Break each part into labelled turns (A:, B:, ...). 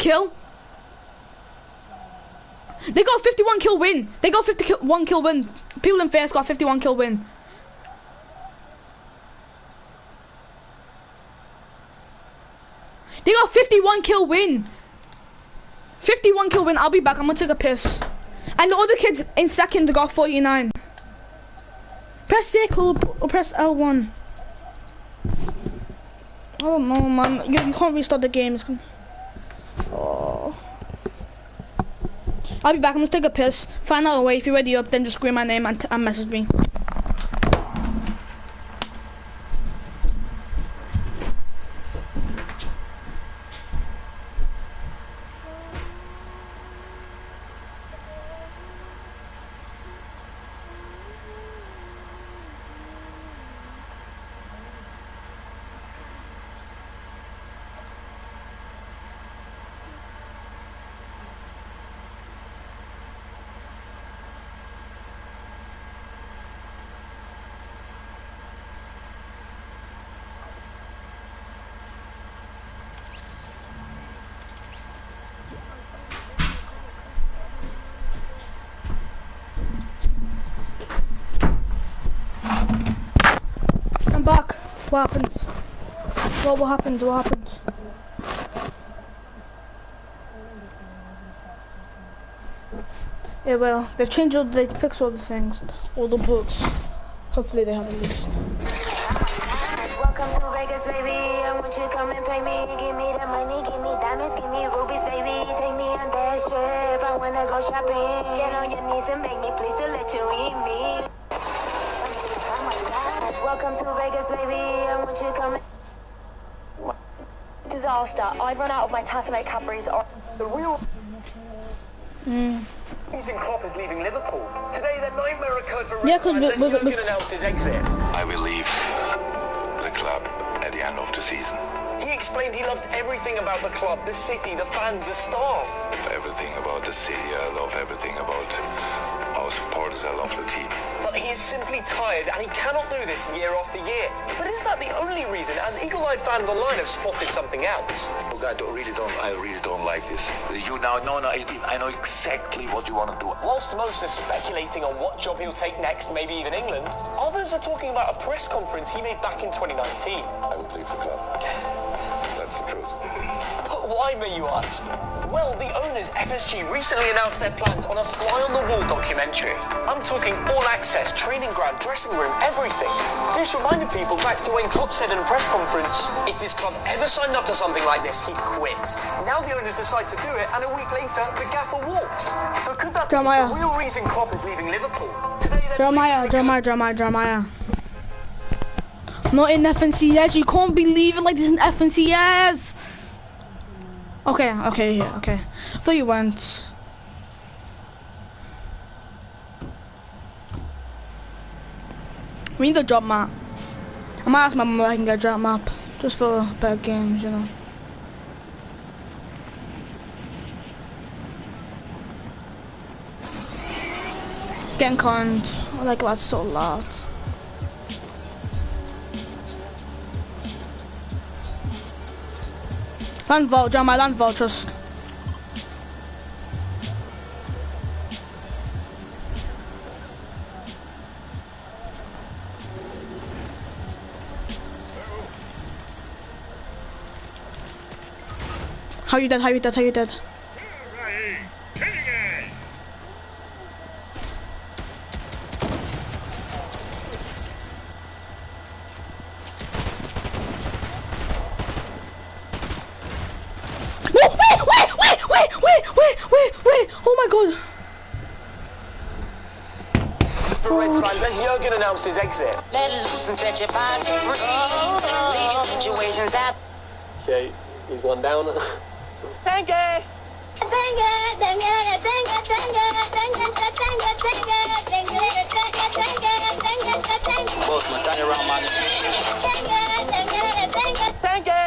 A: kill. They got a 51 kill win. They got 51 kill win. People in first got 51 kill win. They got 51 kill win. 51 kill win. I'll be back. I'm gonna take a piss. And the other kids in second got 49. Press circle or press L1. Oh no, man. You can't restart the game. Oh. I'll be back. I'm gonna take a piss. Find out a way. If you're ready up, then just scream my name and message me. I'm back. What happened? What happened? What happened? Yeah, well, they've changed all, they fixed all the things, all the bugs. Hopefully they have at least.
B: Welcome to Vegas, baby. I want you to come and pay me. Give me the money, give me diamonds, give me rubies, baby. Take me on that trip. I wanna go shopping. Get on your knees and beg me, please, to let you eat me. Welcome to Vegas, baby. I want you to come and... Disaster. I've run out of my Tasmate Cadbury's. The real...
C: Using Klopp is leaving Liverpool. Today, the nightmare occurred for
A: Yeah,
C: Red fans as Jurgen announced his exit.
D: I will leave the club at the end of the season.
C: He explained he loved everything about the club, the city, the fans, the staff.
D: Everything about the city, I love everything about our supporters, I love the team.
C: But he is simply tired and he cannot do this year after year. But is that the only reason, as eagle-eyed fans online have spotted something else?
D: Look, I really don't like this. You now, no, I know exactly what you want to do.
C: Whilst most are speculating on what job he'll take next, maybe even England, others are talking about a press conference he made back in 2019.
D: I would leave the club. That's the truth.
C: But why, may you ask? Well, the owners, FSG, recently announced their plans on a fly-on-the-wall documentary. I'm talking all access, training ground, dressing room, everything. This reminded people back to when Klopp said in a press conference, if his club ever signed up to something like this, he'd quit. Now the owners decide to do it, and a week later, the gaffer walks. So could that be the real reason Klopp is leaving Liverpool? Today,
A: Jeremiah. Not in FNCS. You can't be leaving like this in FNCS. Okay. I thought you went. We need a drop map. I might ask my mum if I can get a drop map. Just for better games, you know. Getting conned. I like that so loud. Land vault, Jeremiah, land vault, just. How you dead? Wait! Oh my god!
C: For Reds fans, as Jurgen announced his exit.
B: Let loose and set your body free. Leave your situations out.
C: Okay, he's one down.
B: Thank you.
E: Both my turn around, man.
B: Thank you.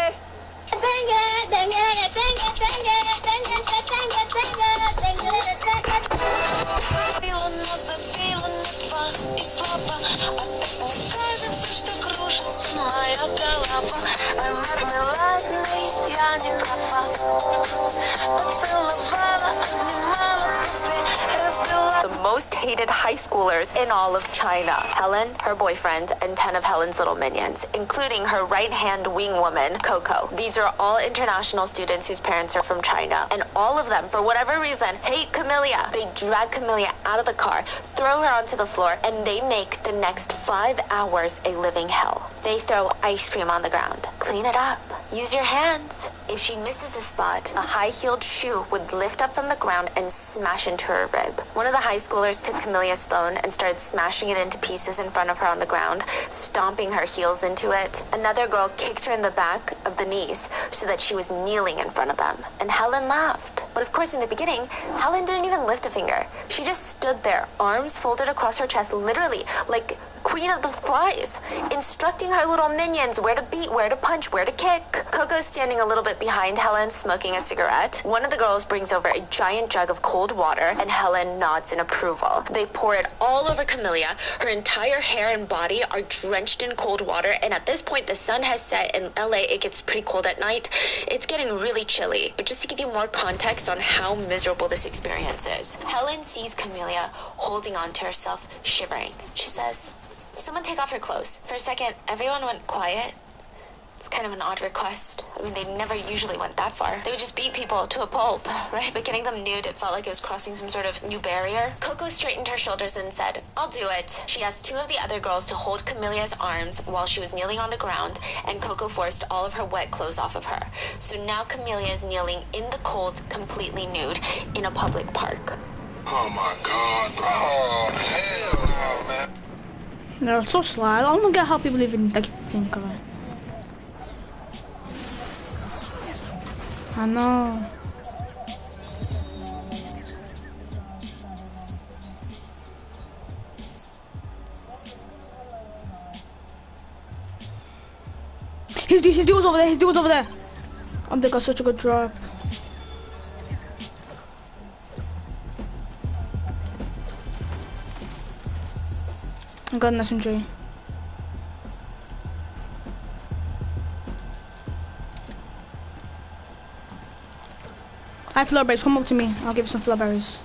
F: The most hated high schoolers in all of China. Helen, her boyfriend, and 10 of Helen's little minions, including her right-hand wing woman, Coco. These are all international students whose parents are from China, and all of them, for whatever reason, hate Camellia. They drag Camellia out of the car, throw her onto the floor, and they make the next 5 hours a living hell. They throw ice cream on the ground. Clean it up. Use your hands. If she misses a spot, a high-heeled shoe would lift up from the ground and smash into her rib. One of the high schoolers took Camellia's phone and started smashing it into pieces in front of her on the ground, stomping her heels into it. Another girl kicked her in the back of the knees so that she was kneeling in front of them. And Helen laughed. But of course, in the beginning, Helen didn't even lift a finger. She just stood there, arms folded across her chest, literally like Queen of the Flies, instructing her little minions where to beat, where to punch, where to kick. Coco's standing a little bit behind Helen, smoking a cigarette. One of the girls brings over a giant jug of cold water, and Helen nods in approval. They pour it all over Camellia. Her entire hair and body are drenched in cold water, and at this point, the sun has set. In LA, it gets pretty cold at night. It's getting really chilly. But just to give you more context on how miserable this experience is, Helen sees Camellia holding on to herself, shivering. She says, "Someone take off her clothes." For a second, everyone went quiet. It's kind of an odd request. I mean, they never usually went that far. They would just beat people to a pulp, right? But getting them nude, it felt like it was crossing some sort of new barrier. Coco straightened her shoulders and said, "I'll do it." She asked 2 of the other girls to hold Camellia's arms while she was kneeling on the ground, and Coco forced all of her wet clothes off of her. So now Camellia is kneeling in the cold, completely nude, in a public park.
G: Oh my God, bro. Oh, hell no, man.
A: They're so sly. I don't get how people even like think of it. I know. His dude's over there. His dude's over there. Oh, they got such a good drop. I got an SMG. I have flowberries, come up to me. I'll give you some flowberries.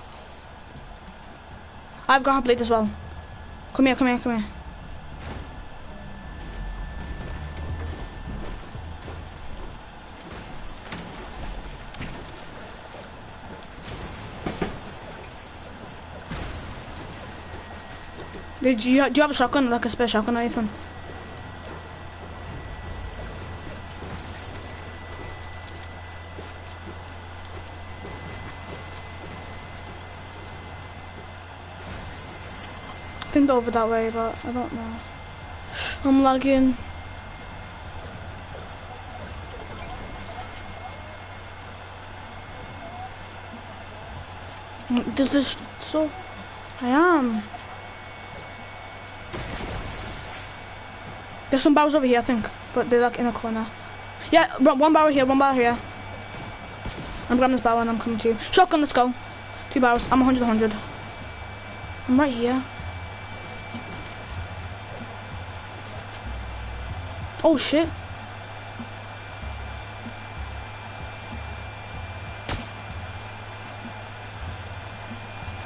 A: I've got a blade as well. Come here, come here, come here. Do you have a shotgun, like a spare shotgun or anything? I think they're over that way, but I don't know. I'm lagging. Does this so? I am. There's some barrels over here, I think, but they're like in a corner. Yeah, one barrel here, one barrel here. I'm grabbing this barrel and I'm coming to you. Shotgun, let's go. 2 barrels. I'm 100. I'm right here. Oh shit.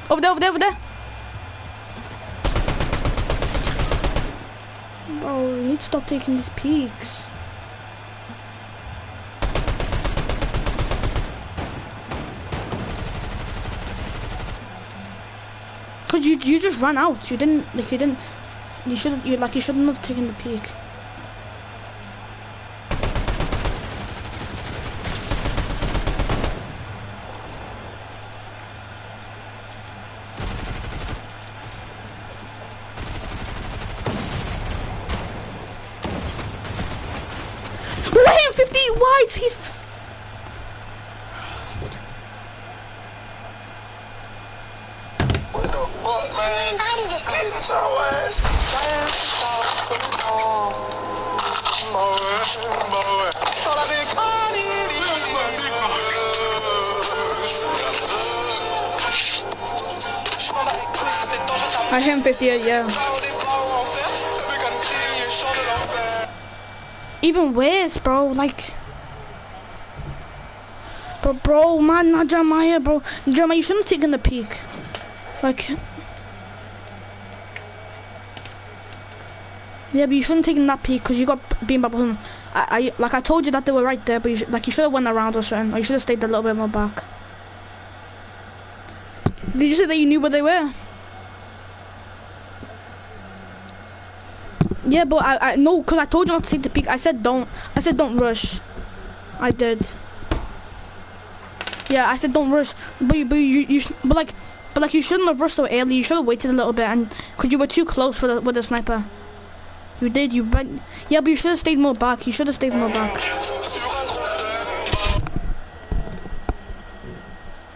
A: Over there, over there, over there. Bro, you need to stop taking these peeks. Cause you just ran out. You didn't you shouldn't have taken the peek. White, he's
G: What the fuck, man? Get your ass.
A: I hit him 58, yeah. Even worse, bro, like But bro, man, not Jeremiah, bro. Jeremiah, you shouldn't have taken the peek. Like, yeah, but you shouldn't have taken that peek because you got beamed by person. I told you that they were right there, but you should have went around or something, or you should have stayed a little bit more back. Did you say that you knew where they were? Yeah, but I no, because I told you not to take the peek. I said don't rush. I did. Yeah, I said don't rush. But you shouldn't have rushed so early. You should have waited a little bit, and because you were too close with the sniper. You did. You went. Yeah, but you should have stayed more back. You should have stayed more back.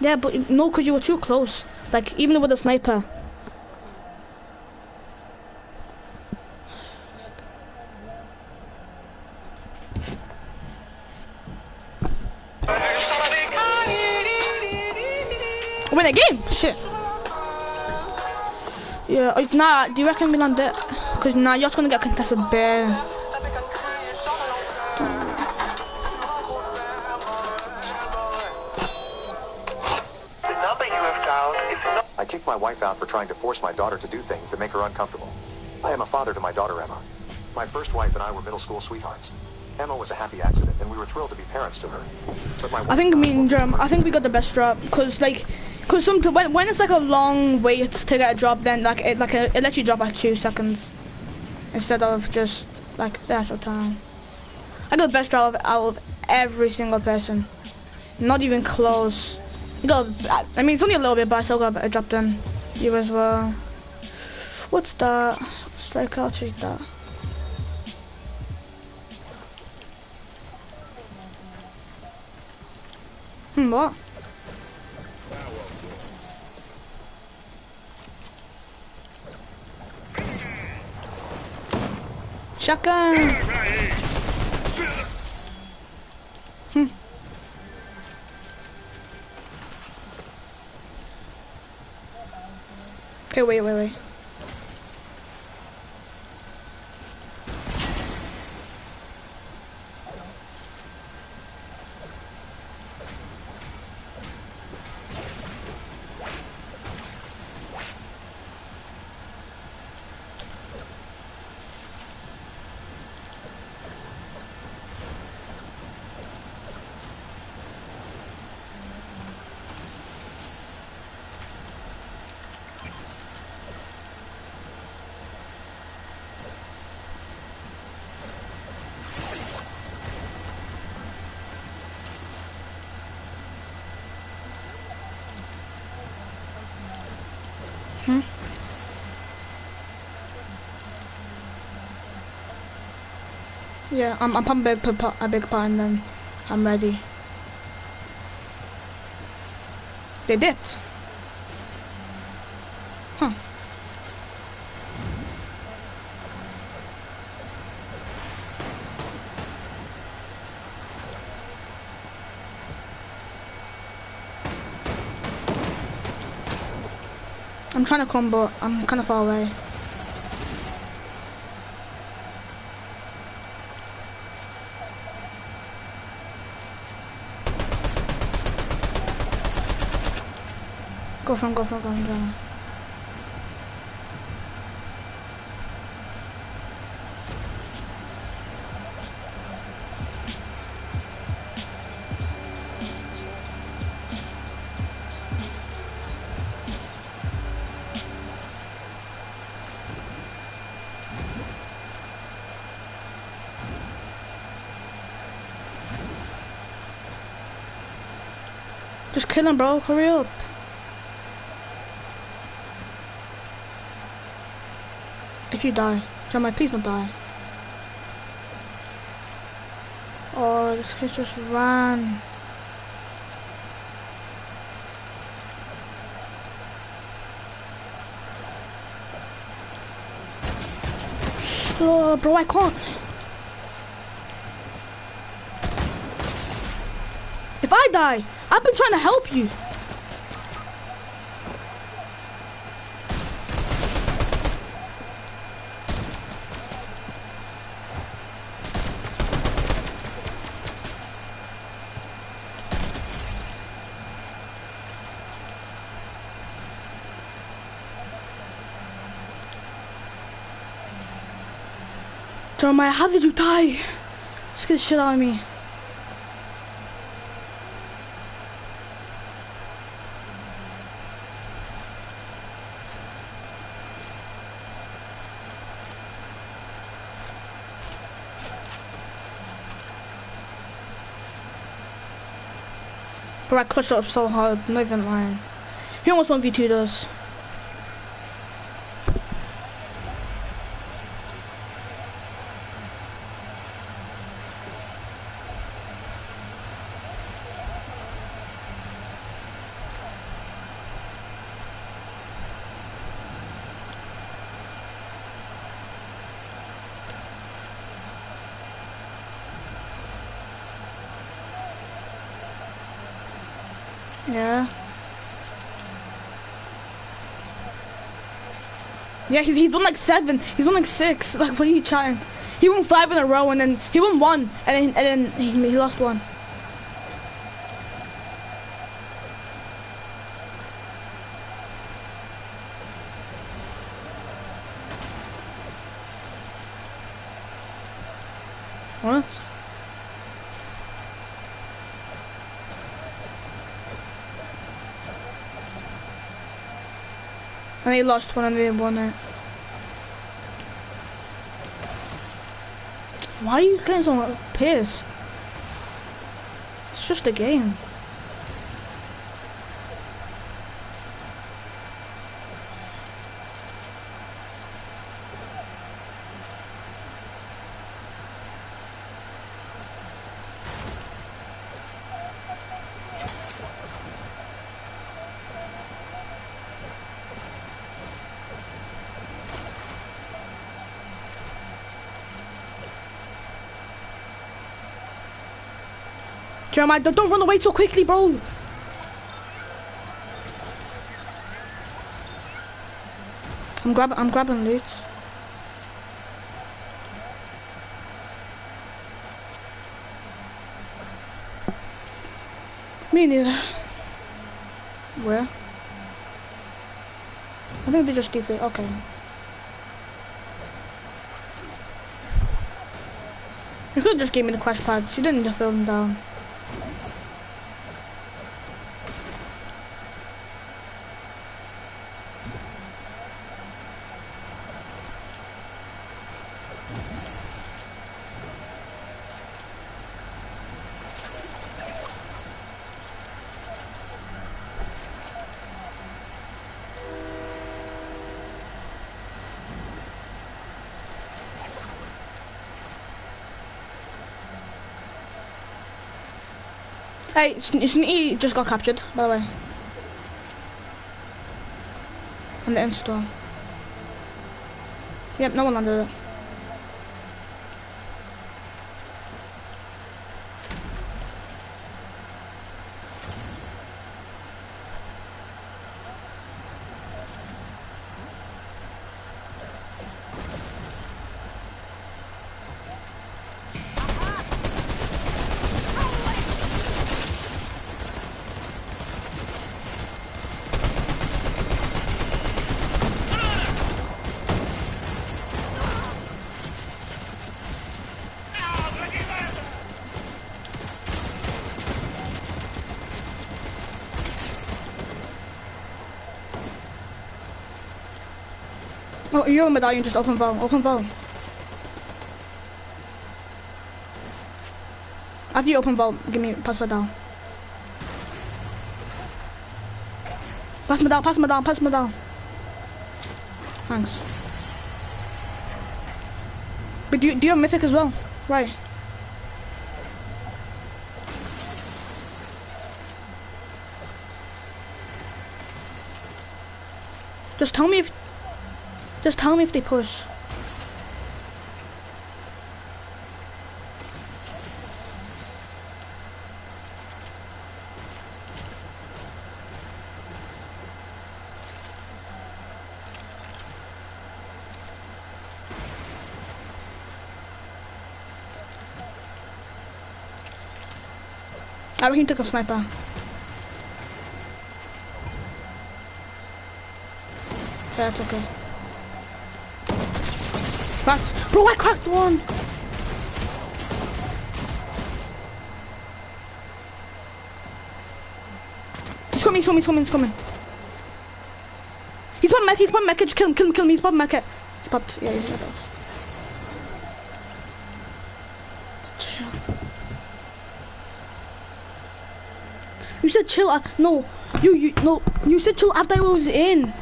A: Yeah, but no, because you were too close. Like even with the sniper. Win a game! Shit. Yeah, nah, do you reckon we land it? Because nah, you're just gonna get contested bare.
H: I kicked my wife out for trying to force my daughter to do things that make her uncomfortable. I am a father to my daughter, Emma. My first wife and I were middle school sweethearts. Emma was a happy accident, and we were thrilled to be parents to her. But my
A: I think me and Jerm, I think we got the best drop, cause when it's like a long wait to get a drop, then it lets you drop like 2 seconds instead of just like the actual time. I got the best drop out of every single person, not even close. You got, I mean, it's only a little bit, but I still got a drop done. You as well. What's that? Strike, I'll take that. What? Shotgun! Okay, wait. Yeah, I'm pumping a big pot and then I'm ready. They dipped. Huh. I'm trying to combo, I'm kind of far away. Go from. Just kill him, bro. Hurry up. If you die, Jeremiah, please don't die. Oh, this kid just ran. Oh, bro, I can't. If I die, I've been trying to help you. Jeremiah, how did you die? Scared the shit out of me. Bro, I clutched up so hard, not even lying. He almost 1v2'd us. Yeah. Yeah, he's won like 7. He's won like 6. Like, what are you trying? He won 5 in a row, and then he won 1, and then he lost 1. What? And he lost 1 and they won it. Why are you getting so pissed? It's just a game. Jeremiah, don't run away so quickly, bro. I'm grabbing loot. Me neither. Where? I think they just defeat. Okay. You could have just gave me the crash pads. You didn't need to throw them down. Hey, Sneaky just got captured, by the way. On the install. Yep, no one landed it. Oh, you're a medallion, just open bow, open bow. After you open bow, pass my down. Pass me down, pass me down, pass me down. Thanks. But do you have mythic as well? Right. Just tell me if they push. I reckon he took a sniper. Yeah, that's okay. Cracked. Bro, I cracked one. He's coming, he's coming, he's coming, he's coming. He's popped mech, just kill him, he's popped mech. He popped, yeah, he's dead. Chill. You said chill, no, you said chill after I was in.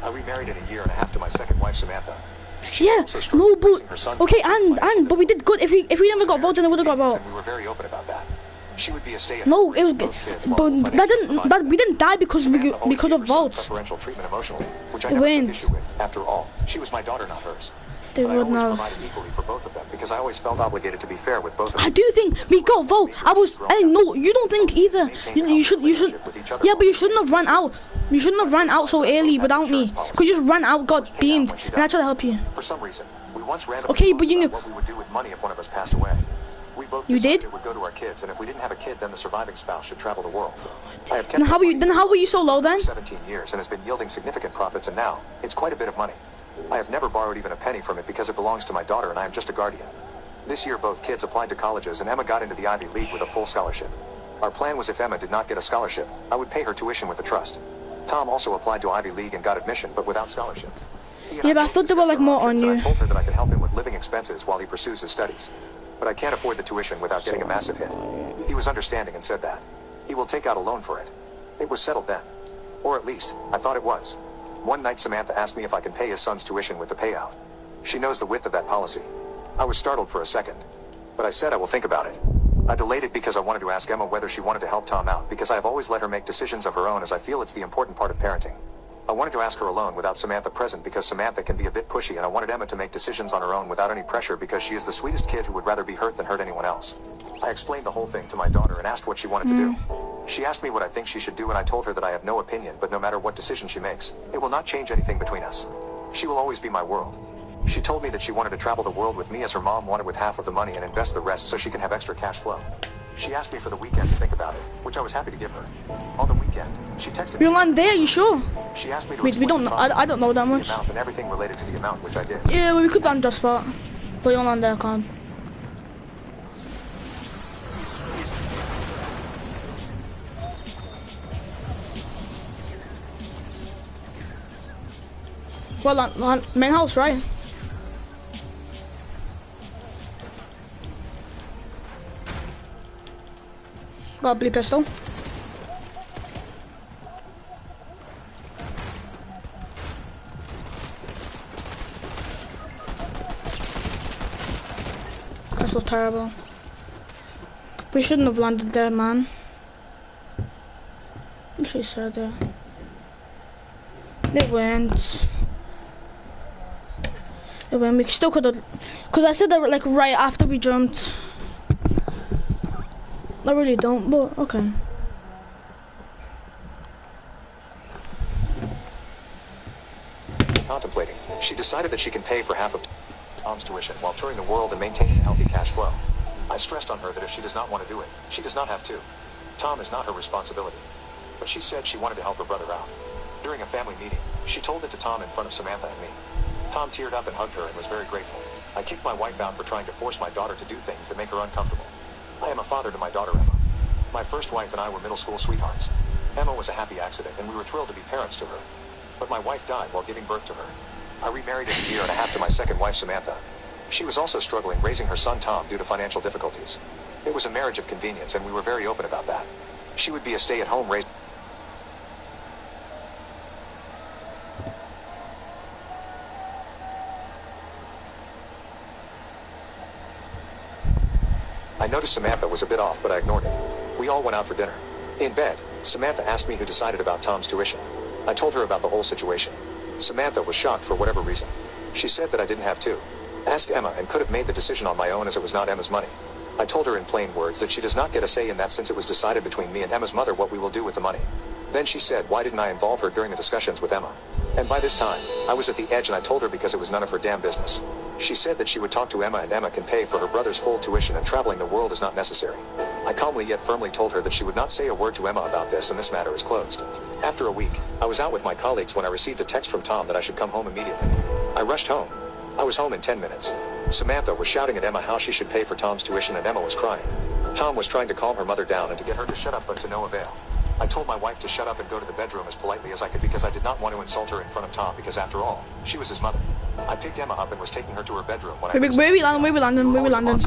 H: I remarried in a year and a half to my second wife, Samantha.
A: Yeah, no, but, okay, but we did good. If we never got voted, then we would have got voted.
H: And we were very open about that. She would be a stay-at-home.
A: No, it was good, but we didn't die because of votes.
H: Preferential treatment emotionally, which I never took issue with. After all, she was my daughter, not hers.
A: They
H: but
A: would
H: I always
A: know.
H: provided equally for both of them because I always felt obligated to be fair with both of them.
A: I do think we got vote. No, you don't think either. You should. Yeah, but you shouldn't have run out. You shouldn't have run out so early without me. Cause you just ran out, got beamed, and I tried to help you.
H: For some reason, we once randomly
A: Okay, but you knew
H: what we would do with money if one of us passed away. We both
A: You
H: decided
A: did?
H: it would go to our kids, and if we didn't have a kid, then the surviving spouse should travel the world. I have kept
A: Then how
H: that
A: were you?
H: money
A: Then how were you so low then?
H: for 17 years and has been yielding significant profits, and now it's quite a bit of money. I have never borrowed even a penny from it because it belongs to my daughter and I am just a guardian. This year both kids applied to colleges and Emma got into the Ivy League with a full scholarship. Our plan was if Emma did not get a scholarship, I would pay her tuition with the trust. Tom also applied to Ivy League and got admission, but without scholarship.
A: Yeah, but I thought they were like more on you.
H: I told her that I could help him with living expenses while he pursues his studies. But I can't afford the tuition without getting a massive hit. He was understanding and said that he will take out a loan for it. It was settled then. Or at least, I thought it was. One night Samantha asked me if I can pay his son's tuition with the payout. She knows the width of that policy. I was startled for a second, but I said I will think about it. I delayed it because I wanted to ask Emma whether she wanted to help Tom out because I have always let her make decisions of her own as I feel it's the important part of parenting. I wanted to ask her alone without Samantha present because Samantha can be a bit pushy and I wanted Emma to make decisions on her own without any pressure because she is the sweetest kid who would rather be hurt than hurt anyone else. I explained the whole thing to my daughter and asked what she wanted to do. She asked me what I think she should do and I told her that I have no opinion, but no matter what decision she makes, it will not change anything between us. She will always be my world. She told me that she wanted to travel the world with me as her mom wanted with half of the money and invest the rest so she can have extra cash flow. She asked me for the weekend to think about it, which I was happy to give her. On the weekend, she texted me.
A: You're not there, you sure?
H: She asked me to
A: Wait, we don't know. I don't know that much.
H: The amount and everything related to the amount, which I did.
A: Yeah, well, we could land just spot, but you're not there, Con. Well, main house, right? Got a blue pistol. That's so terrible. We shouldn't have landed there, man. She said there. It went. It went. We still could have, cause I said that like right after we jumped. I really don't, but okay.
H: Contemplating, she decided that she can pay for half of Tom's tuition while touring the world and maintaining a healthy cash flow. I stressed on her that if she does not want to do it, she does not have to. Tom is not her responsibility. But she said she wanted to help her brother out. During a family meeting, she told it to Tom in front of Samantha and me. Tom teared up and hugged her and was very grateful. I kicked my wife out for trying to force my daughter to do things that make her uncomfortable. I am a father to my daughter Emma. My first wife and I were middle school sweethearts. Emma was a happy accident and we were thrilled to be parents to her. But my wife died while giving birth to her. I remarried in a year and a half to my second wife Samantha. She was also struggling raising her son Tom due to financial difficulties. It was a marriage of convenience and we were very open about that. She would be a stay-at-home raising. I noticed Samantha was a bit off, but I ignored it. We all went out for dinner. In bed, Samantha asked me who decided about Tom's tuition. I told her about the whole situation. Samantha was shocked for whatever reason. She said that I didn't have to. Ask Emma and could have made the decision on my own as it was not Emma's money. I told her in plain words that she does not get a say in that since it was decided between me and Emma's mother what we will do with the money. Then she said why didn't I involve her during the discussions with Emma? And by this time, I was at the edge and I told her because it was none of her damn business. She said that she would talk to Emma and Emma can pay for her brother's full tuition and traveling the world is not necessary. I calmly yet firmly told her that she would not say a word to Emma about this and this matter is closed. After a week, I was out with my colleagues when I received a text from Tom that I should come home immediately. I rushed home. I was home in 10 minutes. Samantha was shouting at Emma how she should pay for Tom's tuition and Emma was crying. Tom was trying to calm her mother down and to get her to shut up, but to no avail. I told my wife to shut up and go to the bedroom as politely as I could because I did not want to insult her in front of Tom because after all, she was his mother. I picked Emma up and was taking her to her bedroom when
A: Where we landing?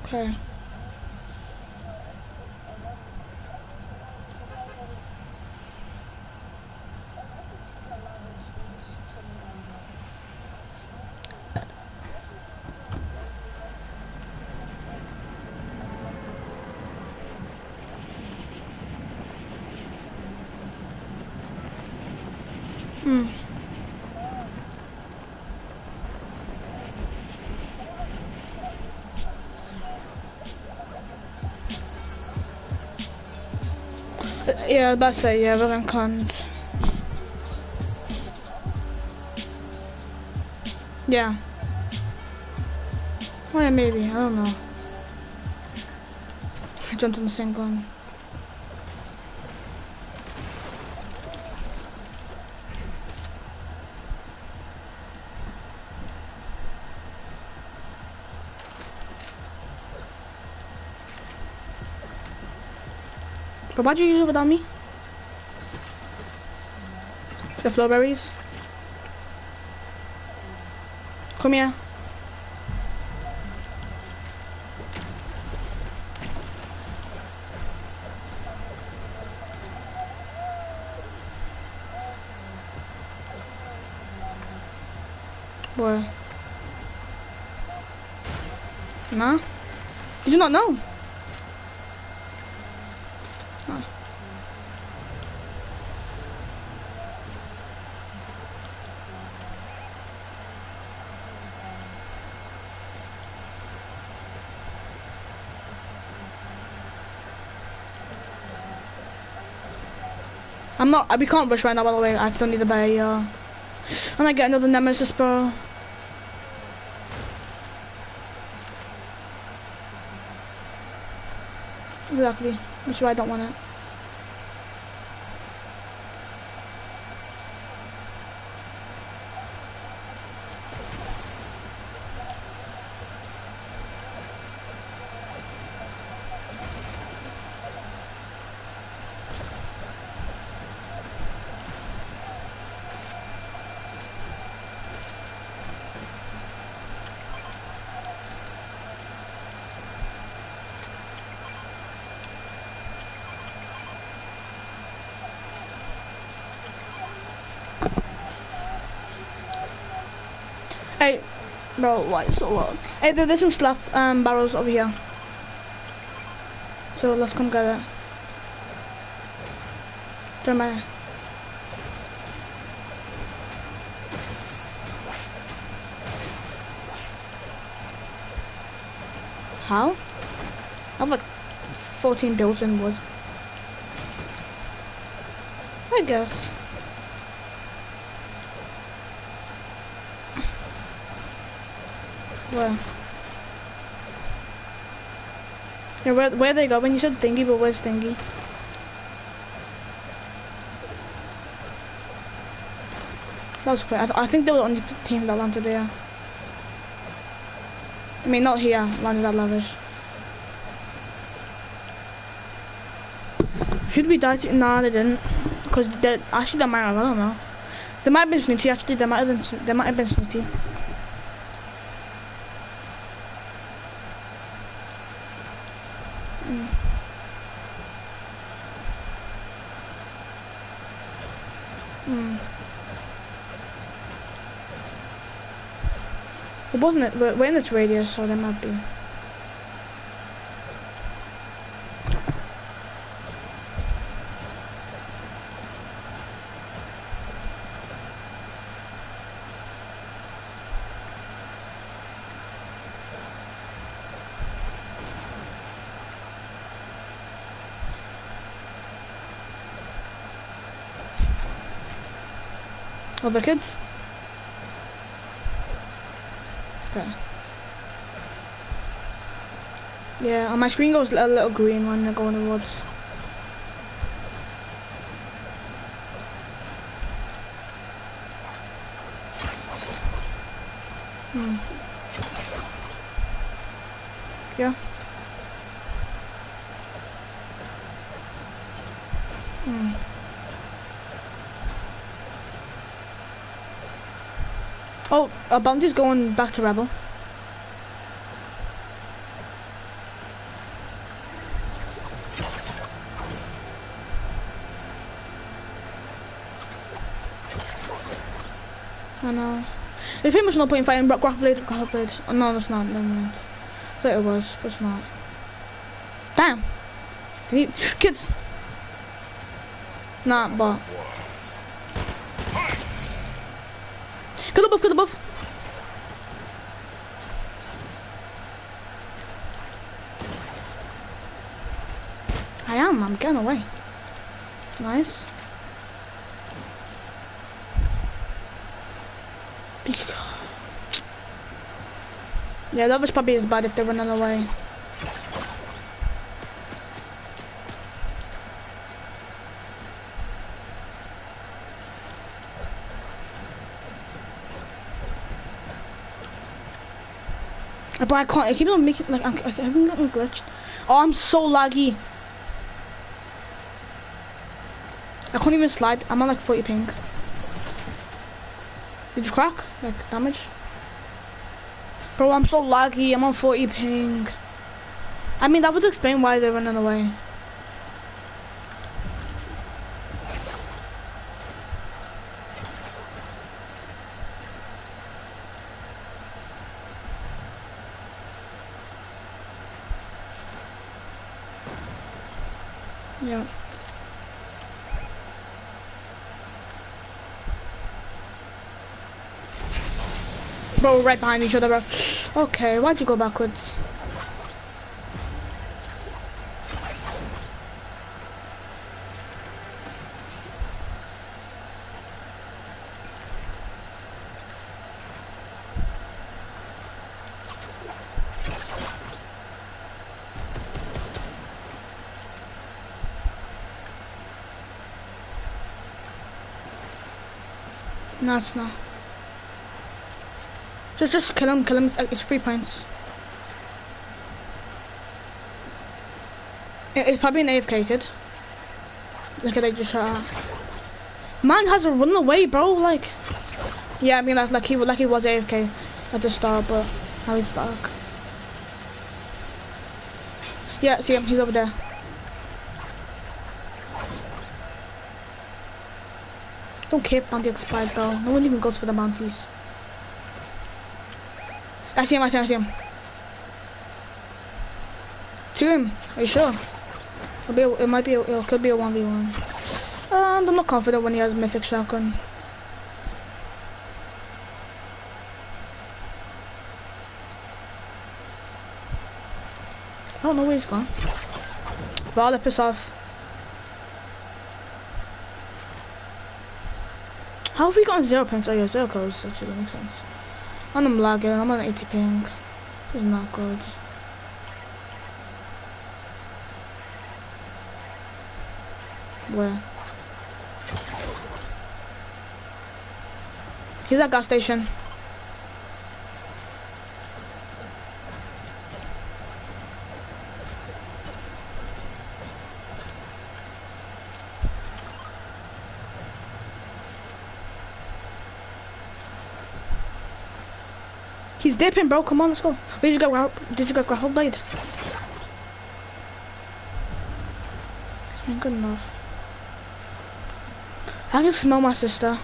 A: Okay. Yeah, that's it, yeah, we're in cons. Yeah. Oh yeah, maybe, I don't know. I jumped on the same gun. But why'd you use it without me? The flowberries? Come here. Boy. Nah? Did you not know? Oh. I'm not, we can't rush right now, by the way. I still need to buy, and I get another nemesis, bro. Exactly, which is why I don't want it. Hey, bro, why is so loud? Hey, there's some slap barrels over here. So let's come get it. Jeremiah. How? I have like 14 builds in wood. I guess. Where? Yeah, where they go? When you said thingy, but where's thingy? That was quick. I think they were the only team that landed there. I mean, not here, landed at Lavish. Who'd we die to? Nah, they didn't. Because actually they might have, I don't know. They might have been Snooty, actually, they might have been Snooty. It wasn't it, we're in its radius, so they might be. Other kids? Okay. Yeah, and my screen goes a little green when I go in the woods. Yeah. Oh, our bounty's going back to Rebel. I know. There's pretty much no point in fighting grapple blade. Oh, no, it's not. Never mind. I thought it was, but it's not. Damn. Kids. Nah, but. Kill above, kill above. I'm getting away. Nice. Yeah, that was probably as bad if they're running away. But I can't, I keep on making, like, I've been getting glitched. Oh, I'm so laggy. I can't even slide. I'm on like 40 ping. Did you crack? Like, damage? Bro, I'm so laggy. I'm on 40 ping. I mean, that would explain why they're running away. Yeah. Bro, we're right behind each other, bro. Okay, why'd you go backwards? No, it's not. Just kill him, it's 3 points. It's probably an AFK kid. Look at they just shot at. Man has to run away, bro, like. Yeah, I mean like he was AFK at the start, but now he's back. Yeah, see him, he's over there. Don't care if bounty expired, bro. No one even goes for the bounties. I see him. To him. Are you sure? It could be a 1v1. I'm not confident when he has a mythic shotgun. I don't know where he's gone. But I'll piss off. How have we gotten 0 points? Oh yeah, 0 kills. Actually, that makes sense. And I'm lagging. I'm on 80 ping. This is not good. Where? He's at gas station. He's dipping, bro. Come on, let's go. Where did you get grapple blade? Ain't good enough. I can smell my sister.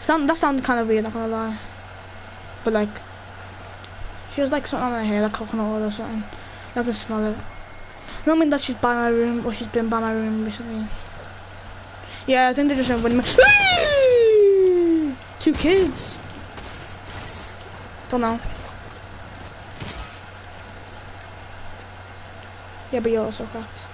A: That sounded kind of weird, not gonna lie. But like, she has like something on her hair, like coconut oil or something. I can smell it. I don't mean that she's by my room or she's been by my room recently. Yeah, I think they're just running me. 2 kids. Don't know. Yeah, but you're also cracked.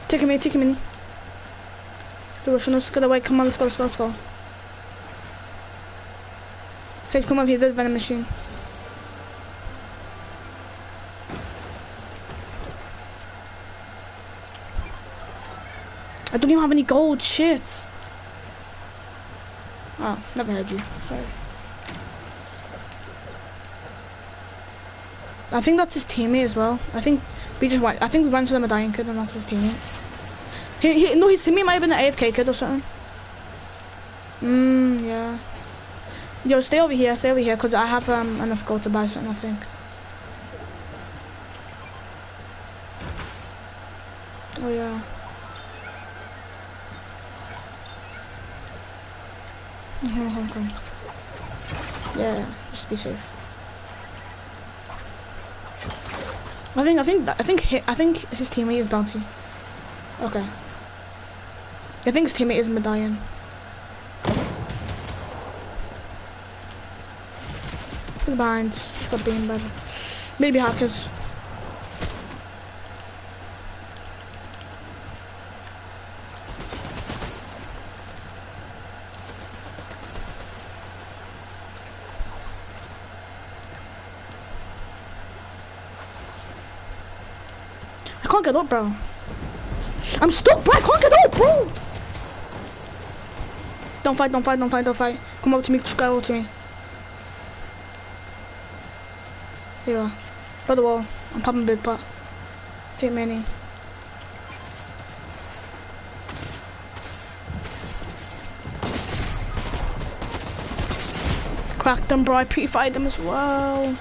A: Take a minute. The Russian, let's get away. Come on, let's go. Okay, come over here, there's a vending machine. I don't even have any gold, shit. Oh, never heard you, sorry. I think that's his teammate as well. I think we ran to the medallion kid and that's his teammate. No, his teammate might have been an AFK kid or something. Yeah. Yo, stay over here, because I have enough gold to buy something, I think. Oh yeah. Okay. Yeah, just be safe. I think his teammate is bounty. Okay. I think his teammate is medallion. He's behind. He's got beam better. Maybe hackers. I can't get up, bro. I'm stuck, bro. I can't get up, bro. Don't fight. Come over to me. Just go over to me. Here you are. By the wall. I'm popping big pot. Take many. Cracked them, bro. I purified them as well.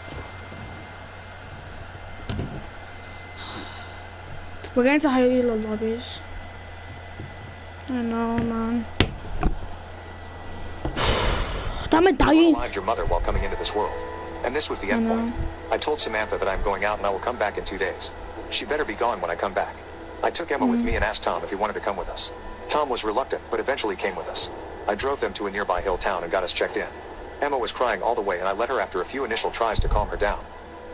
A: We're going to higher elo lobbies. I know, man. Damn it, dying.
H: You unalived your mother while coming into this world. And this was the end point. I told Samantha that I'm going out and I will come back in 2 days. She better be gone when I come back. I took Emma with me and asked Tom if he wanted to come with us. Tom was reluctant, but eventually came with us. I drove them to a nearby hill town and got us checked in. Emma was crying all the way and I let her after a few initial tries to calm her down.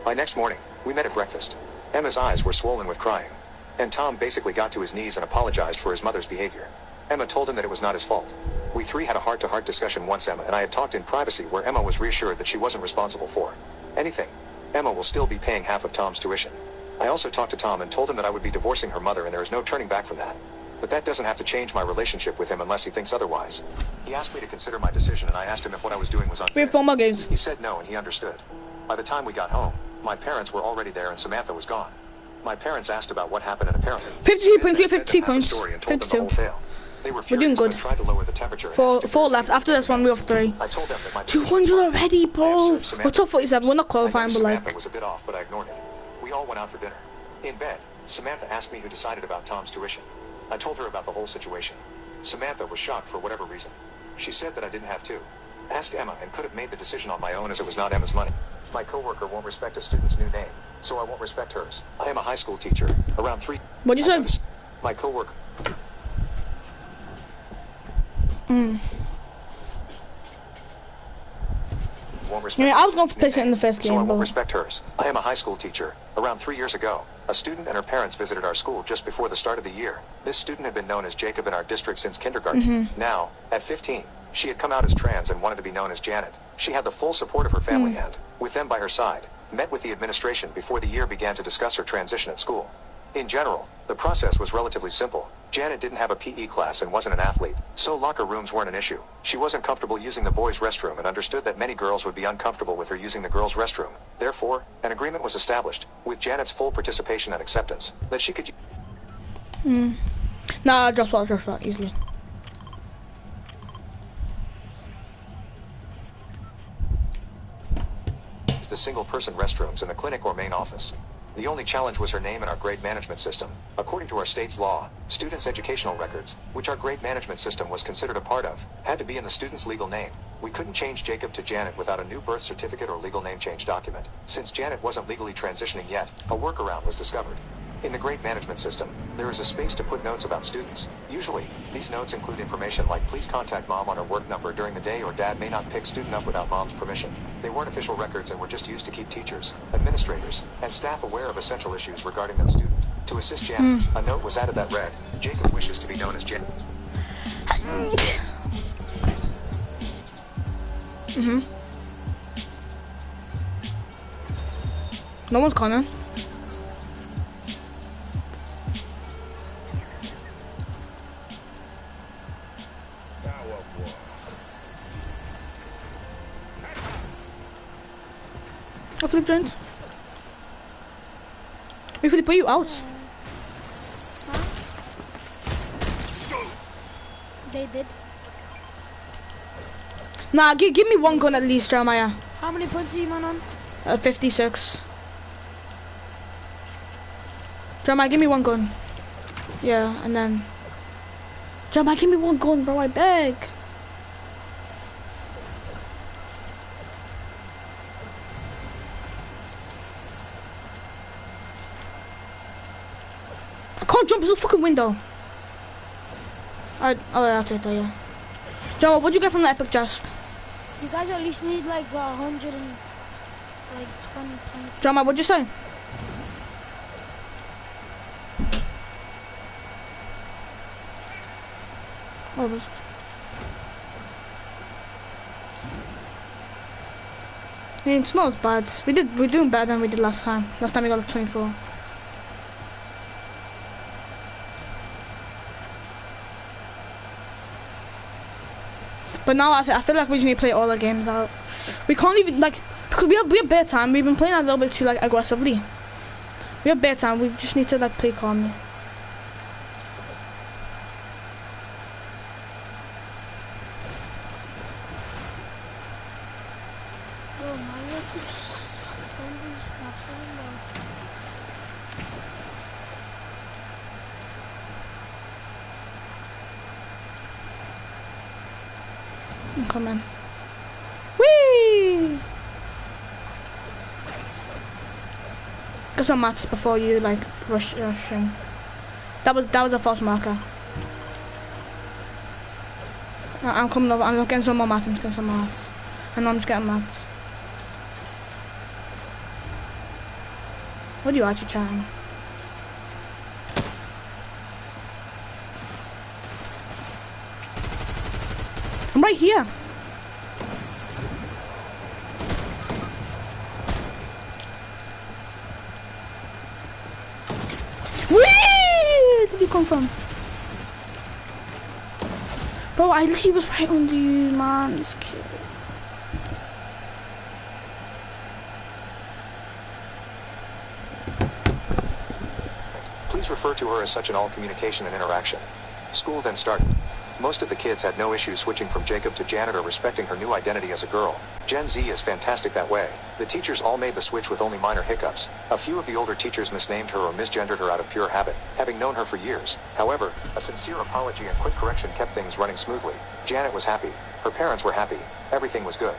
H: By next morning, we met at breakfast. Emma's eyes were swollen with crying. And Tom basically got to his knees and apologized for his mother's behavior. Emma told him that it was not his fault. We three had a heart-to-heart discussion once Emma and I had talked in privacy where Emma was reassured that she wasn't responsible for anything. Emma will still be paying half of Tom's tuition. I also talked to Tom and told him that I would be divorcing her mother and there is no turning back from that. But that doesn't have to change my relationship with him unless he thinks otherwise. He asked me to consider my decision and I asked him if what I was doing was unfair.
A: We have 4 more games.
H: He said no and he understood. By the time we got home, my parents were already there and Samantha was gone. My parents asked about what happened and apparently
A: 52 points, we have 52 points.
H: 52. We're
A: doing good.
H: Tried to lower the temperature.
A: 4 left. After this one, we have 3.
H: I told them that my
A: 200 already, bro. We're top 47. We're not qualifying, but like.
H: Samantha was a bit off, but I ignored it. We all went out for dinner. In bed, Samantha asked me who decided about Tom's tuition. I told her about the whole situation. Samantha was shocked for whatever reason. She said that I didn't have to. Asked Emma and could have made the decision on my own as it was not Emma's money. My coworker won't respect a student's new name, so I won't respect hers. I am a high school teacher. Around 3.
A: What'd you say?
H: My coworker.
A: Yeah, I was going to place it in the first game,
H: so I
A: but
H: won't respect hers. I am a high school teacher. Around 3 years ago, a student and her parents visited our school just before the start of the year. This student had been known as Jacob in our district since kindergarten. Now, at 15, she had come out as trans and wanted to be known as Janet. She had the full support of her family and, with them by her side, met with the administration before the year began to discuss her transition at school. In general, the process was relatively simple. Janet didn't have a PE class and wasn't an athlete, so locker rooms weren't an issue. She wasn't comfortable using the boys' restroom and understood that many girls would be uncomfortable with her using the girls' restroom. Therefore, an agreement was established, with Janet's full participation and acceptance, that she could
A: Nah, drop that, easily.
H: use the single-person restrooms in the clinic or main office. The only challenge was her name in our grade management system. According to our state's law, students' educational records, which our grade management system was considered a part of, had to be in the student's legal name. We couldn't change Jacob to Janet without a new birth certificate or legal name change document. Since Janet wasn't legally transitioning yet, a workaround was discovered. In the grade management system, there is a space to put notes about students. Usually, these notes include information like please contact mom on her work number during the day or dad may not pick student up without mom's permission. They weren't official records and were just used to keep teachers, administrators, and staff aware of essential issues regarding that student. To assist Janet, a note was added that read, Jacob wishes to be known as Janet.
A: No one's coming. Oh, Philip joined. Wait, Philip, put you out.
I: Huh? They did.
A: Nah, give me one gun at least, Jeremiah.
I: How many points are you man on?
A: 56. Jeremiah, give me one gun. Yeah, and then... Jeremiah, give me one gun, bro, I beg. I can't jump through the fucking window. Alright, I'll take that, yeah. Jeremiah, what'd you get from the epic chest?
I: You guys at least need like 100 and like 20 points.
A: Jeremiah, what'd you say? Oh, this. I mean, it's not as bad. We're doing better than we did last time. Last time we got like 24. But now I feel like we just need to play all the games out. We can't even like because we have better time. We've been playing a little bit too like aggressively. We have better time. We just need to like play calmly.
I: Bro, Mario keeps sending snaps around.
A: I'm coming. Whee! Get some mats before you like rush him. That was a false marker. I'm coming over. I'm getting some more mats. I'm just getting some more mats. I know I'm just getting mats. What are you actually trying? I'm right here. Where did you come from? Bro, I literally was right under you, man. This kid.
H: Please refer to her as such in all communication and interaction. School then started. Most of the kids had no issue switching from Jacob to Janet or respecting her new identity as a girl. Gen Z is fantastic that way. The teachers all made the switch with only minor hiccups. A few of the older teachers misnamed her or misgendered her out of pure habit, having known her for years. However, a sincere apology and quick correction kept things running smoothly. Janet was happy. Her parents were happy. Everything was good.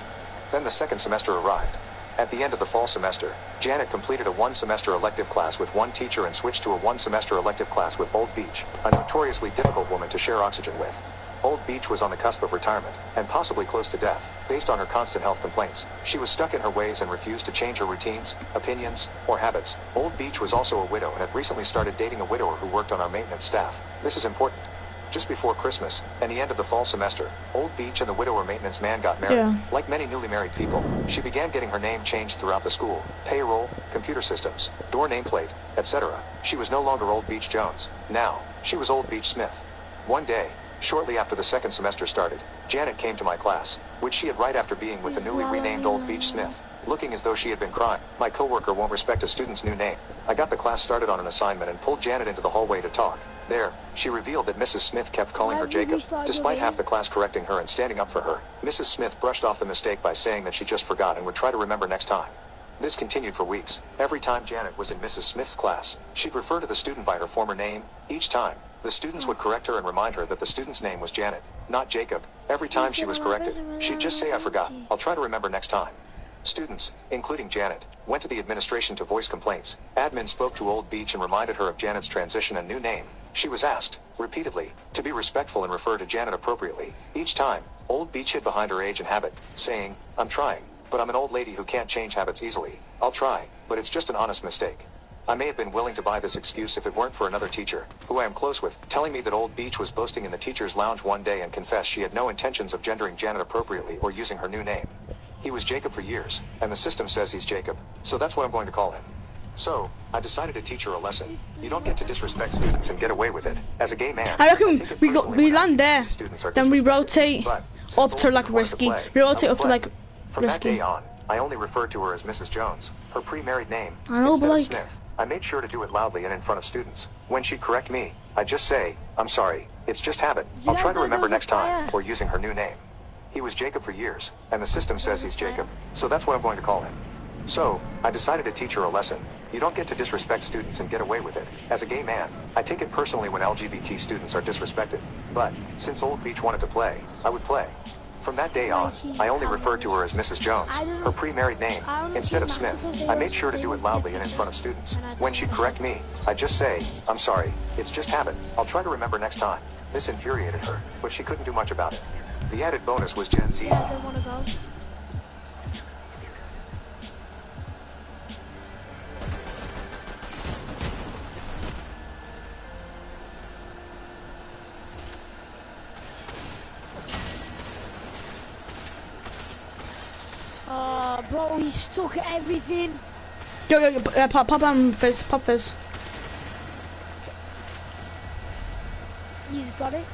H: Then the second semester arrived. At the end of the fall semester, Janet completed a one-semester elective class with one teacher and switched to a one-semester elective class with Old Beach, a notoriously difficult woman to share oxygen with. Old Beach was on the cusp of retirement, and possibly close to death, based on her constant health complaints. She was stuck in her ways and refused to change her routines, opinions, or habits. Old Beach was also a widow and had recently started dating a widower who worked on our maintenance staff. This is important. Just before Christmas, and the end of the fall semester, Old Beach and the widower maintenance man got married.
A: Yeah.
H: Like many newly married people, she began getting her name changed throughout the school, payroll, computer systems, door nameplate, etc. She was no longer Old Beach Jones. Now, she was Old Beach Smith. One day, shortly after the second semester started, Janet came to my class, which she had right after being with the newly renamed Old Beach Smith, looking as though she had been crying. My coworker won't respect a student's new name. I got the class started on an assignment and pulled Janet into the hallway to talk. There, she revealed that Mrs. Smith kept calling her Jacob, despite half the class correcting her and standing up for her. Mrs. Smith brushed off the mistake by saying that she just forgot and would try to remember next time. This continued for weeks. Every time Janet was in Mrs. Smith's class, she'd refer to the student by her former name. Each time, the students would correct her and remind her that the student's name was Janet, not Jacob. Every time she was corrected, she'd just say, "I forgot. I'll try to remember next time." Students, including Janet, went to the administration to voice complaints. Admin spoke to Old Beach and reminded her of Janet's transition and new name. She was asked, repeatedly, to be respectful and refer to Janet appropriately. Each time, Old Beach hid behind her age and habit, saying, "I'm trying, but I'm an old lady who can't change habits easily. I'll try, but it's just an honest mistake." I may have been willing to buy this excuse if it weren't for another teacher, who I am close with, telling me that Old Beach was boasting in the teacher's lounge one day and confessed she had no intentions of gendering Janet appropriately or using her new name. He was Jacob for years, and the system says he's Jacob, so that's what I'm going to call him. So, I decided to teach her a lesson. You don't get to disrespect students and get away with it. As a gay man,
A: I reckon
H: take it
A: we
H: personally
A: we
H: when
A: land there,
H: LGBT students are
A: then we
H: disrespected.
A: rotate
H: But since
A: up to
H: old
A: like
H: people wanted
A: risky.
H: play,
A: We
H: I
A: rotate
H: would
A: up to
H: play.
A: like
H: From that day
A: risky.
H: on, I only referred to her as Mrs. Jones, her pre-married name,
A: I know,
H: instead
A: but
H: of
A: like-
H: Smith. I made sure to do it loudly and in front of students. When she'd correct me, I'd just say, "I'm sorry, it's just habit. I'll try to remember next time," or using her new name. He was Jacob for years, and the system says he's Jacob, so that's what I'm going to call him. So, I decided to teach her a lesson. You don't get to disrespect students and get away with it. As a gay man, I take it personally when LGBT students are disrespected. But, since Old Beach wanted to play, I would play. From that day on, I only referred to her as Mrs. Jones, her pre-married name, instead of Smith. I made sure to do it loudly and in front of students. When she'd correct me, I'd just say, "I'm sorry, it's just habit. I'll try to remember next time." This infuriated her, but she couldn't do much about it. The added bonus was Gen Z.
I: Yeah, I don't want to go. Oh, bro, he stuck everything.
A: Yo, pop fizz, pop fizz.
I: He's got it.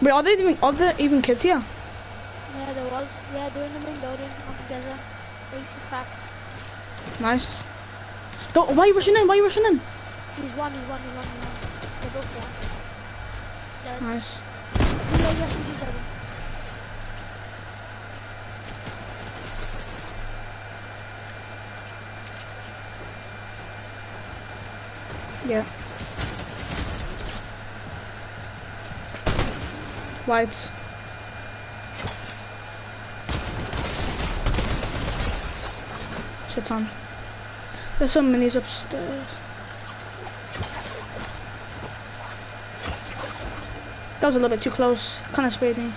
A: Wait, are there even kids here?
I: Yeah, there was. Yeah, they're in the main building all together. It's a fact.
A: Nice. Don't, why are you rushing in? Why are you rushing in?
I: He's one. They're both one. Dead.
A: Nice.
I: Yeah, yes, we each other.
A: Yeah. White. Shit on. There's some minis upstairs. That was a little bit too close. Kind of sprayed me.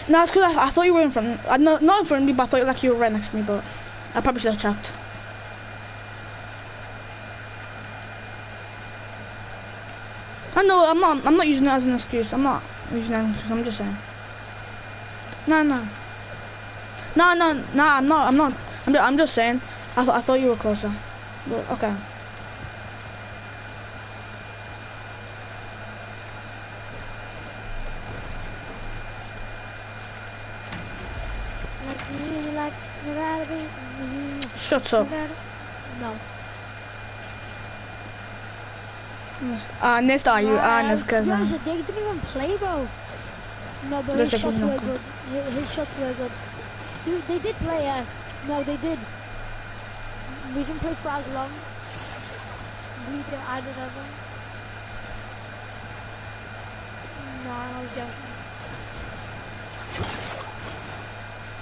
A: No, it's because I thought you were in front. Not in front of me, but I thought like you were right next to me. But I probably should have checked. I know, I'm not using it as an excuse. I'm not using it as an excuse. I'm just saying. No, I'm not. I'm just saying. I thought you were closer. But, okay. Shut up.
I: No.
A: Honest, are you honest,
I: To be
A: cousin?
I: honest, they didn't even play, bro. No, but
A: Let's
I: his
A: check
I: shots
A: him
I: were
A: out.
I: good. His shots were good. Dude, they did play, yeah. No, they did. We didn't play for as long. I did ever. No, I was joking.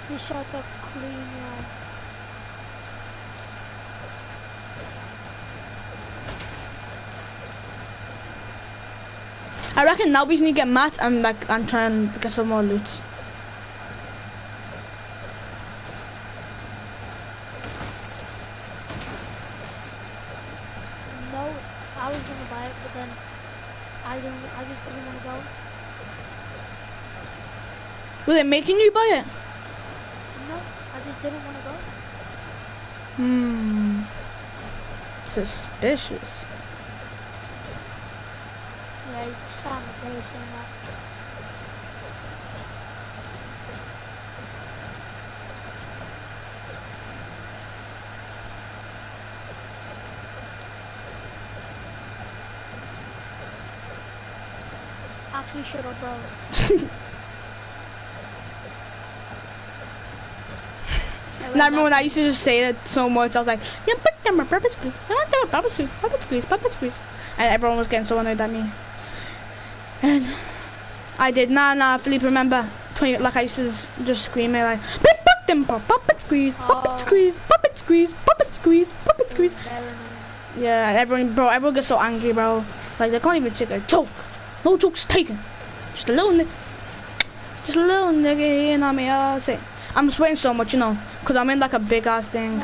I: His shots are clean, yeah.
A: I reckon now we just need to get Matt and try and get some more loot.
I: No, I was gonna buy it, but then I just didn't want to go.
A: Were they making you buy it?
I: No, I just didn't want to go.
A: Suspicious.
I: Yeah, you sound like they were saying that. Actually, shut up, bro.
A: Now, I remember when I used to just say it so much, I was like, yeah, but I'm a purpose squeeze. I want to purpose squeeze. And everyone was getting so annoyed at me. And I did, nah, Philippe, remember, 20, like I used to just scream it like beep pop them pop puppet squeeze, puppet squeeze, puppet squeeze, puppet squeeze, puppet squeeze. Yeah, and everyone gets so angry, bro. Like they can't even take a joke. No jokes taken. Just a little nigga here, you know what I mean? Say, I'm sweating so much, you know, cause I'm in like a big ass thing.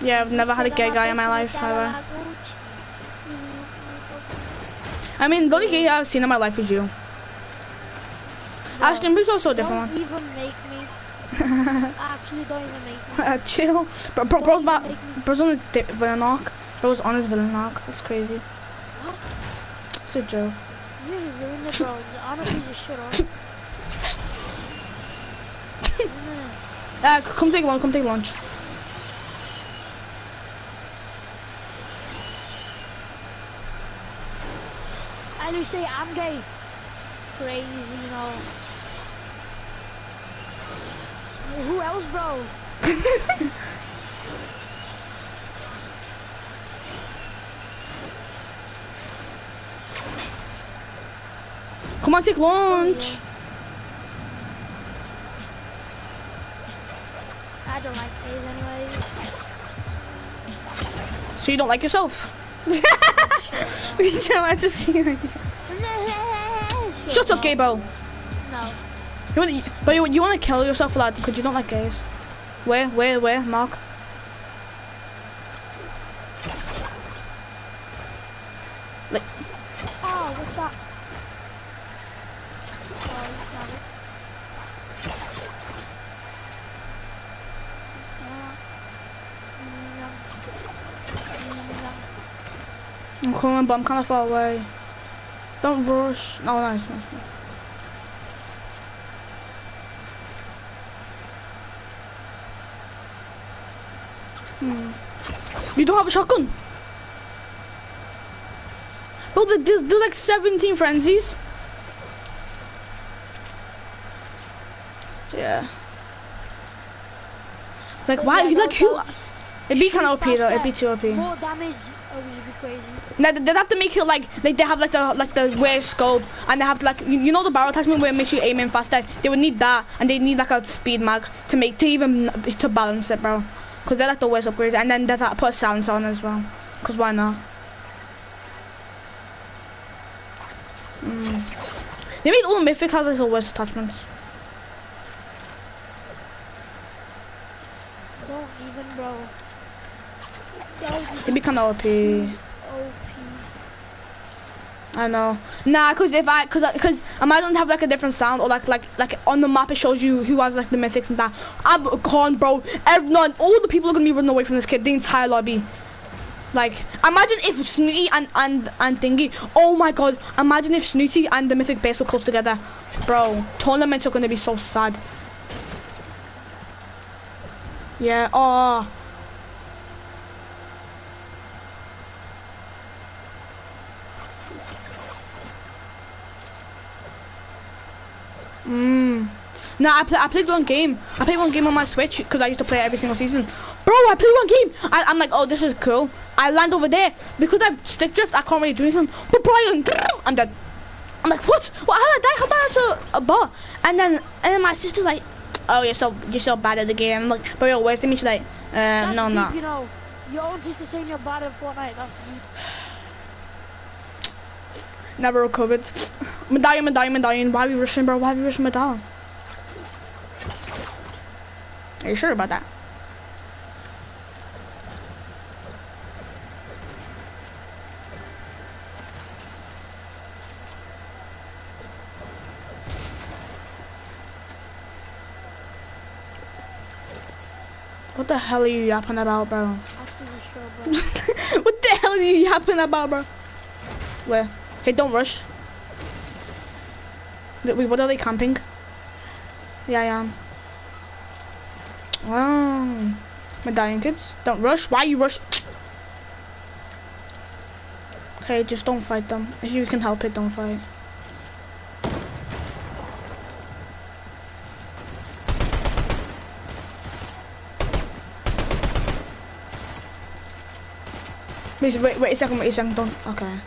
A: Yeah, I've never had a gay guy in my life ever. I mean, the only gay guy I've seen in my life is you. Ashton, we're so different.
I: Don't even make me. Actually, don't even make me.
A: Chill. Bro's on his villain arc. Bro's on his villain arc. That's crazy.
I: What?
A: It's a joke.
I: You really ruined it, bro. Honestly, just shut up.
A: Come take lunch. Come take lunch.
I: I just say I'm gay. Crazy, you know. Who else, bro?
A: Come on, take lunch.
I: I don't like gays anyways.
A: So you don't like yourself? I just see you. Shut up, gay bro.
I: No.
A: You want to kill yourself for that because you don't like gays. Where, Mark? Like.
I: Oh, what's that? Oh, it's not it.
A: I'm coming, but I'm kind of far away. Don't rush. No, nice. You don't have a shotgun? Bro, there's like 17 frenzies. Yeah. Like, why?
I: Yeah,
A: Like, who? It'd be kind of OP though. It'd be too OP.
I: More damage. Oh, you'd be crazy.
A: No, they'd have to make it like they have like the weird scope, and they have to like you know the barrel attachment where it makes you aim in faster. They would need that, and they need like a speed mag to balance it, bro. Cause they're like the worst upgrades, and then they'd have to put a silencer on as well. Cause why not? They made all mythic have like the worst attachments.
I: Don't even, bro.
A: It'd be kind of OP. I know. Nah, cause imagine have like a different sound or like on the map it shows you who has like the mythics and that. I'm gone, bro. Everyone, all the people are gonna be running away from this kid. The entire lobby. Like, imagine if Snooty and Thingy. Oh my god. Imagine if Snooty and the mythic base were close together, bro. Tournaments are gonna be so sad. Yeah. Oh. Nah, I played one game. I played one game on my Switch because I used to play it every single season. Bro, I played one game. I'm like, oh, this is cool. I land over there because I stick drift. I can't really do anything. But Brian, I'm dead. I'm like, what? What? How did I die? How did I die to a bar? And then my sister's like, oh, you're so bad at the game. I'm like, but you're worse than me. She's like, no, I'm not.
I: You know, your own sister saying you're bad at Fortnite. That's deep.
A: Never recovered. Medallion. Why are we rushing, bro? Why are we rushing Medallion? Are you sure about that? What the hell are you yapping about, bro? What the hell are you yapping about, bro? Where? Hey, don't rush. Wait, what are they camping? Yeah, I am. Wow. Medallion kids. Don't rush. Why you rush? Okay, just don't fight them. If you can help it, don't fight. Wait a second, don't. Okay.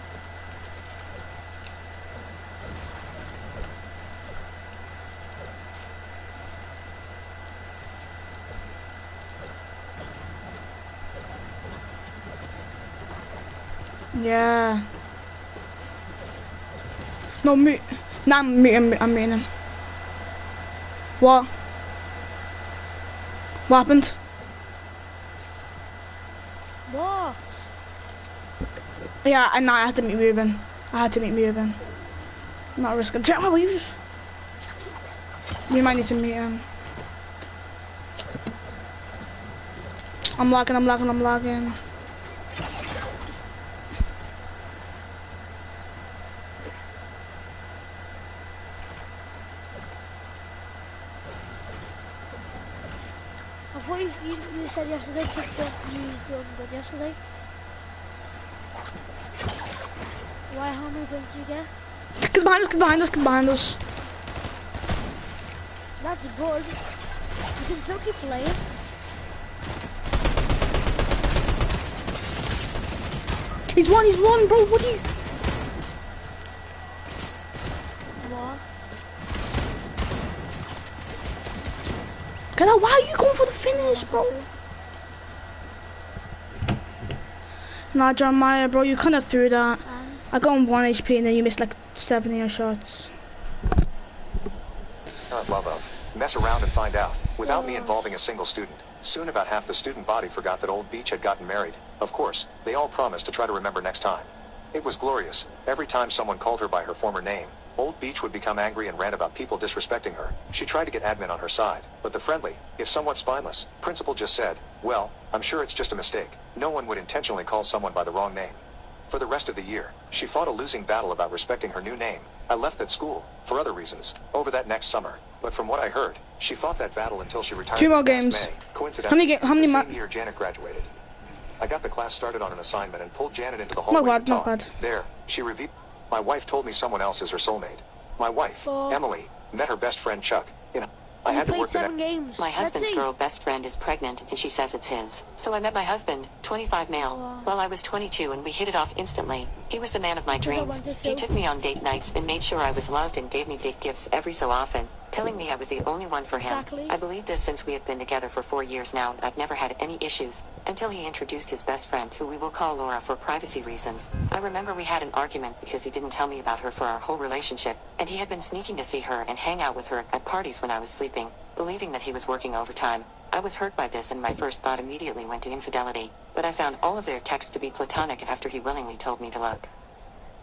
A: Yeah. No, me. Nah, I'm meeting him. What? What happened?
I: What?
A: Yeah, I had to meet Ruben. I'm not risking. We might need to meet him. I'm lagging.
I: I thought you said yesterday kids don't use done good yesterday. Why? How many points do you get?
A: Get behind us.
I: That's good. You can still keep playing.
A: He's one, bro. What are you?
I: What?
A: Get out. Why are you going for the finish, bro? Nah, Jeremiah, bro, you kind of threw that. I got on 1 HP and then you missed like 7 of your shots.
H: Love of. Mess around and find out, without me involving a single student. Soon about half the student body forgot that Old Beach had gotten married. Of course, they all promised to try to remember next time. It was glorious. Every time someone called her by her former name, Old Beach would become angry and rant about people disrespecting her. She tried to get admin on her side, but the friendly, if somewhat spineless, principal just said, well, I'm sure it's just a mistake. No one would intentionally call someone by the wrong name. For the rest of the year, she fought a losing battle about respecting her new name. I left that school, for other reasons, over that next summer. But from what I heard, she fought that battle until she retired
A: 2 more
H: this past
A: games.
H: May. Coincidentally,
A: How many
H: the same year Janet graduated. I got the class started on an assignment and pulled Janet into the hallway
A: Not
H: to talk.
A: bad.
H: There, she revealed. My wife told me someone else is her soulmate. My wife, Emily, met her best friend Chuck. I had to work the
I: 7 games.
F: My husband's girl best friend is pregnant and she says it's his. So I met my husband, 25 male, while I was 22 and we hit it off instantly. He was the man of my dreams. He took me on date nights and made sure I was loved and gave me big gifts every so often, telling me I was the only one for him.
I: Exactly.
F: I believe this since we have been together for 4 years now and I've never had any issues, until he introduced his best friend who we will call Laura for privacy reasons. I remember we had an argument because he didn't tell me about her for our whole relationship, and he had been sneaking to see her and hang out with her at parties when I was sleeping, believing that he was working overtime. I was hurt by this and my first thought immediately went to infidelity, but I found all of their texts to be platonic after he willingly told me to look.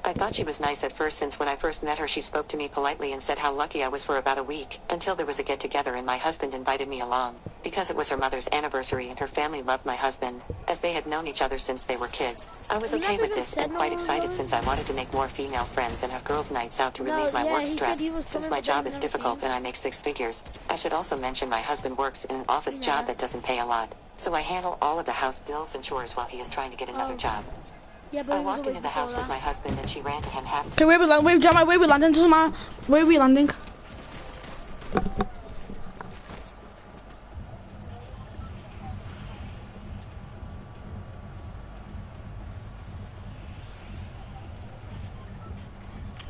F: I thought she was nice at first since when I first met her she spoke to me politely and said how lucky I was for about a week, until there was a get-together and my husband invited me along, because it was her mother's anniversary and her family loved my husband, as they had known each other since they were kids. I was okay with this and quite excited since I wanted to make more female friends and have girls' nights out to relieve my work stress, since my job is difficult and I make 6 figures. I should also mention my husband works in an office job that doesn't pay a lot, so I handle all of the house bills and chores while he is trying to get another job.
I: Yeah, but
F: I walked into the house with my husband and she ran to him half.
A: Okay, where we landing? Doesn't matter. Where are we landing?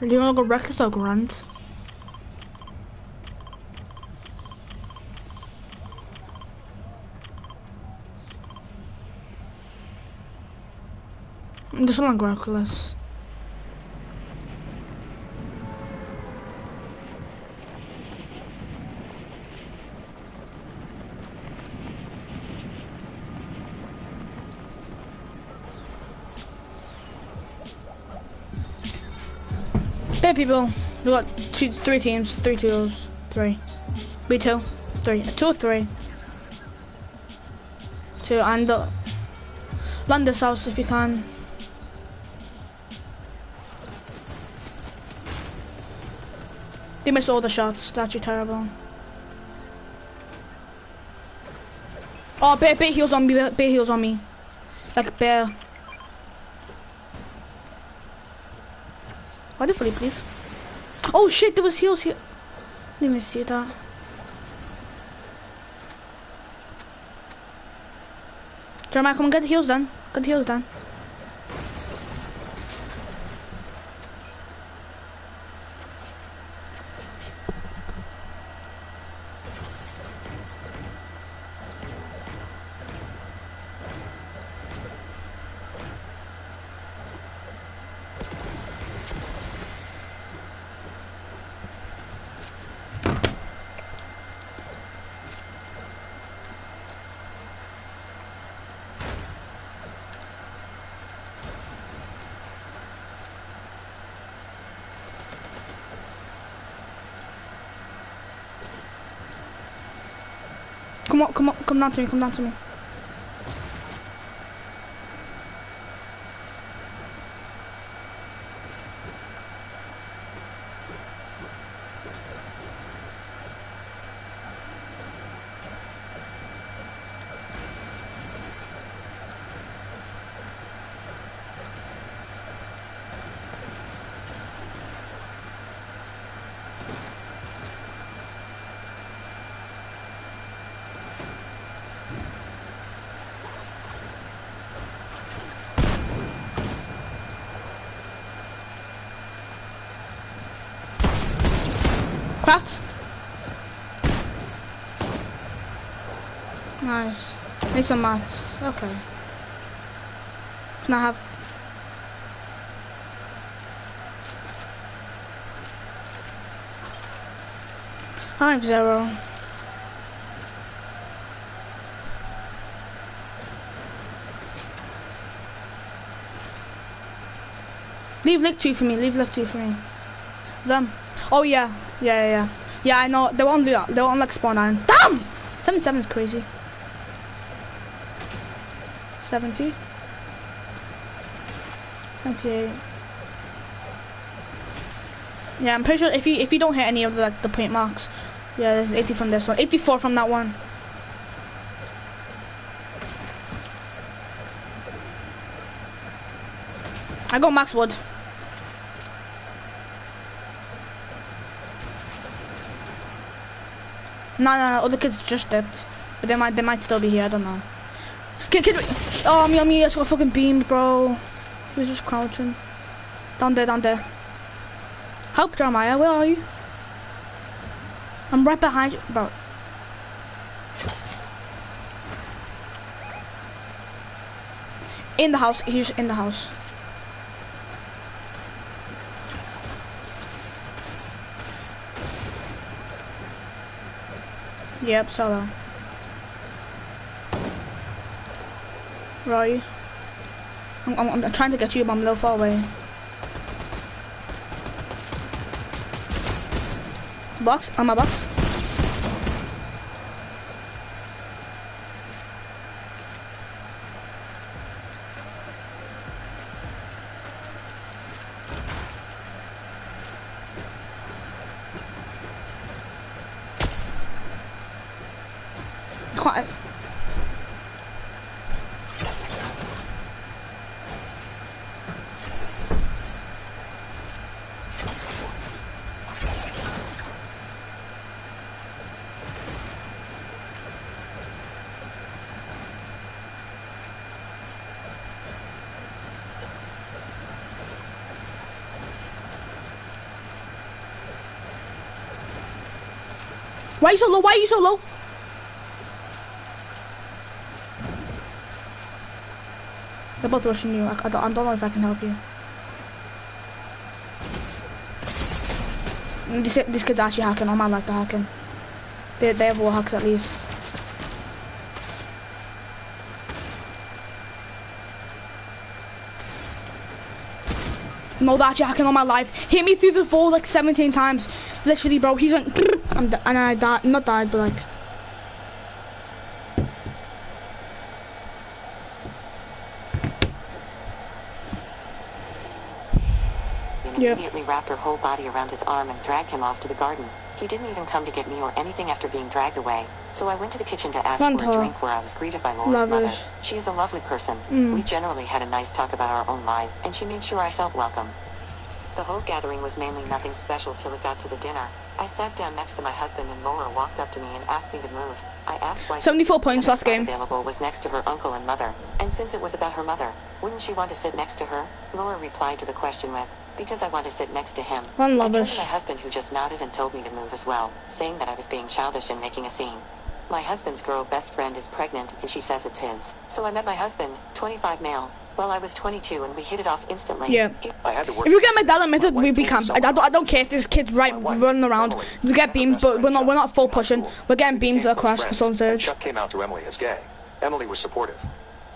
A: Do you want to go reckless or grand? Just want to go reckless. Okay, people, we got 3 teams, 3 duos, 3. We 2, 3, 2 or 3. 2 and land this house if you can. They missed all the shots. That's actually terrible. Oh, bear heals on me. Bear heals on me. Like bear. Why did Philippe leave? Oh shit! There was heals here. Didn't even see that. Jeremiah, come and get the heals done. Get the heals done. Come on, come on, come down to me, come down to me. Cracked. Nice. Need some mats. Okay. Can I have? I have 0. Leave lick 2 for me. Leave lick 2 for me. Them. Oh yeah. Yeah. Yeah, I know. They won't do that. They won't like spawn on. Damn! 77 is crazy. 70. 78. Yeah, I'm pretty sure if you don't hit any of the point marks, yeah, there's 80 from this one, 84 from that one. I got max wood. No, other kids just dipped, but they might still be here. I don't know. Kid, oh me, I just got fucking beamed, bro. He was just crouching. Down there. Help, Jeremiah, where are you? I'm right behind you, bro. In the house, he's in the house. Yep, solo. Where are you? I'm trying to get you, but I'm a little far away. Box? On my box? Quiet. Why are you so low? Why are you so low? They're both rushing you. I don't know if I can help you. These kids are actually hacking. I might like the hacking. They have wall hacks at least. No, they're actually hacking on my life. Hit me through the fall like 17 times. Literally, bro. He's went and I died. Not died, but like.
J: Immediately wrapped her whole body around his arm and dragged him off to the garden. He didn't even come to get me or anything after being dragged away. So I went to the kitchen to ask for a drink where I was greeted by Laura's mother. She is a lovely person. We generally had a nice talk about our own lives, and she made sure I felt welcome. The whole gathering was mainly nothing special till it got to the dinner. I sat down next to my husband and Laura walked up to me and asked me to move. I asked why
A: 74 points last game.
J: Available was next to her uncle and mother. And since it was about her mother, wouldn't she want to sit next to her? Laura replied to the question with, because I want to sit next to him. I turned to my husband who just nodded and told me to move as well, saying that I was being childish and making a scene. My husband's girl best friend is pregnant and she says it's his. So I met my husband, 25 male. Well, I was 22 and we hit it off instantly. Yeah.
H: I had to work.
A: If you get my dad method, we camp. I don't care if there's kids running around. We get beams, but we're not full pushing. We're getting beams across the zone stage.
H: Chuck came out to Emily as gay. Emily was supportive.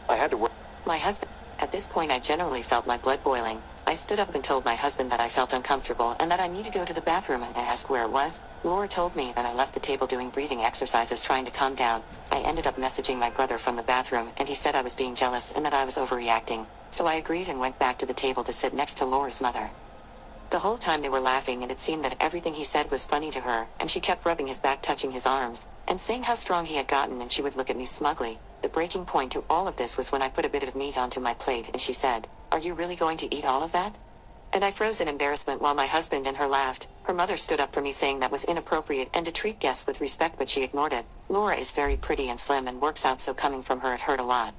H: I had to work.
J: My husband. At this point, I generally felt my blood boiling. I I stood up and told my husband that I felt uncomfortable and that I need to go to the bathroom and asked where it was. Laura told me and I left the table doing breathing exercises trying to calm down. I ended up messaging my brother from the bathroom and he said I was being jealous and that I was overreacting. So I agreed and went back to the table to sit next to Laura's mother. The whole time they were laughing and it seemed that everything he said was funny to her, and she kept rubbing his back, touching his arms, and saying how strong he had gotten, and she would look at me smugly. The breaking point to all of this was when I put a bit of meat onto my plate and she said, "Are you really going to eat all of that?" And I froze in embarrassment while my husband and her laughed. Her mother stood up for me saying that was inappropriate and to treat guests with respect, but she ignored it. Laura is very pretty and slim and works out, so coming from her it hurt a lot.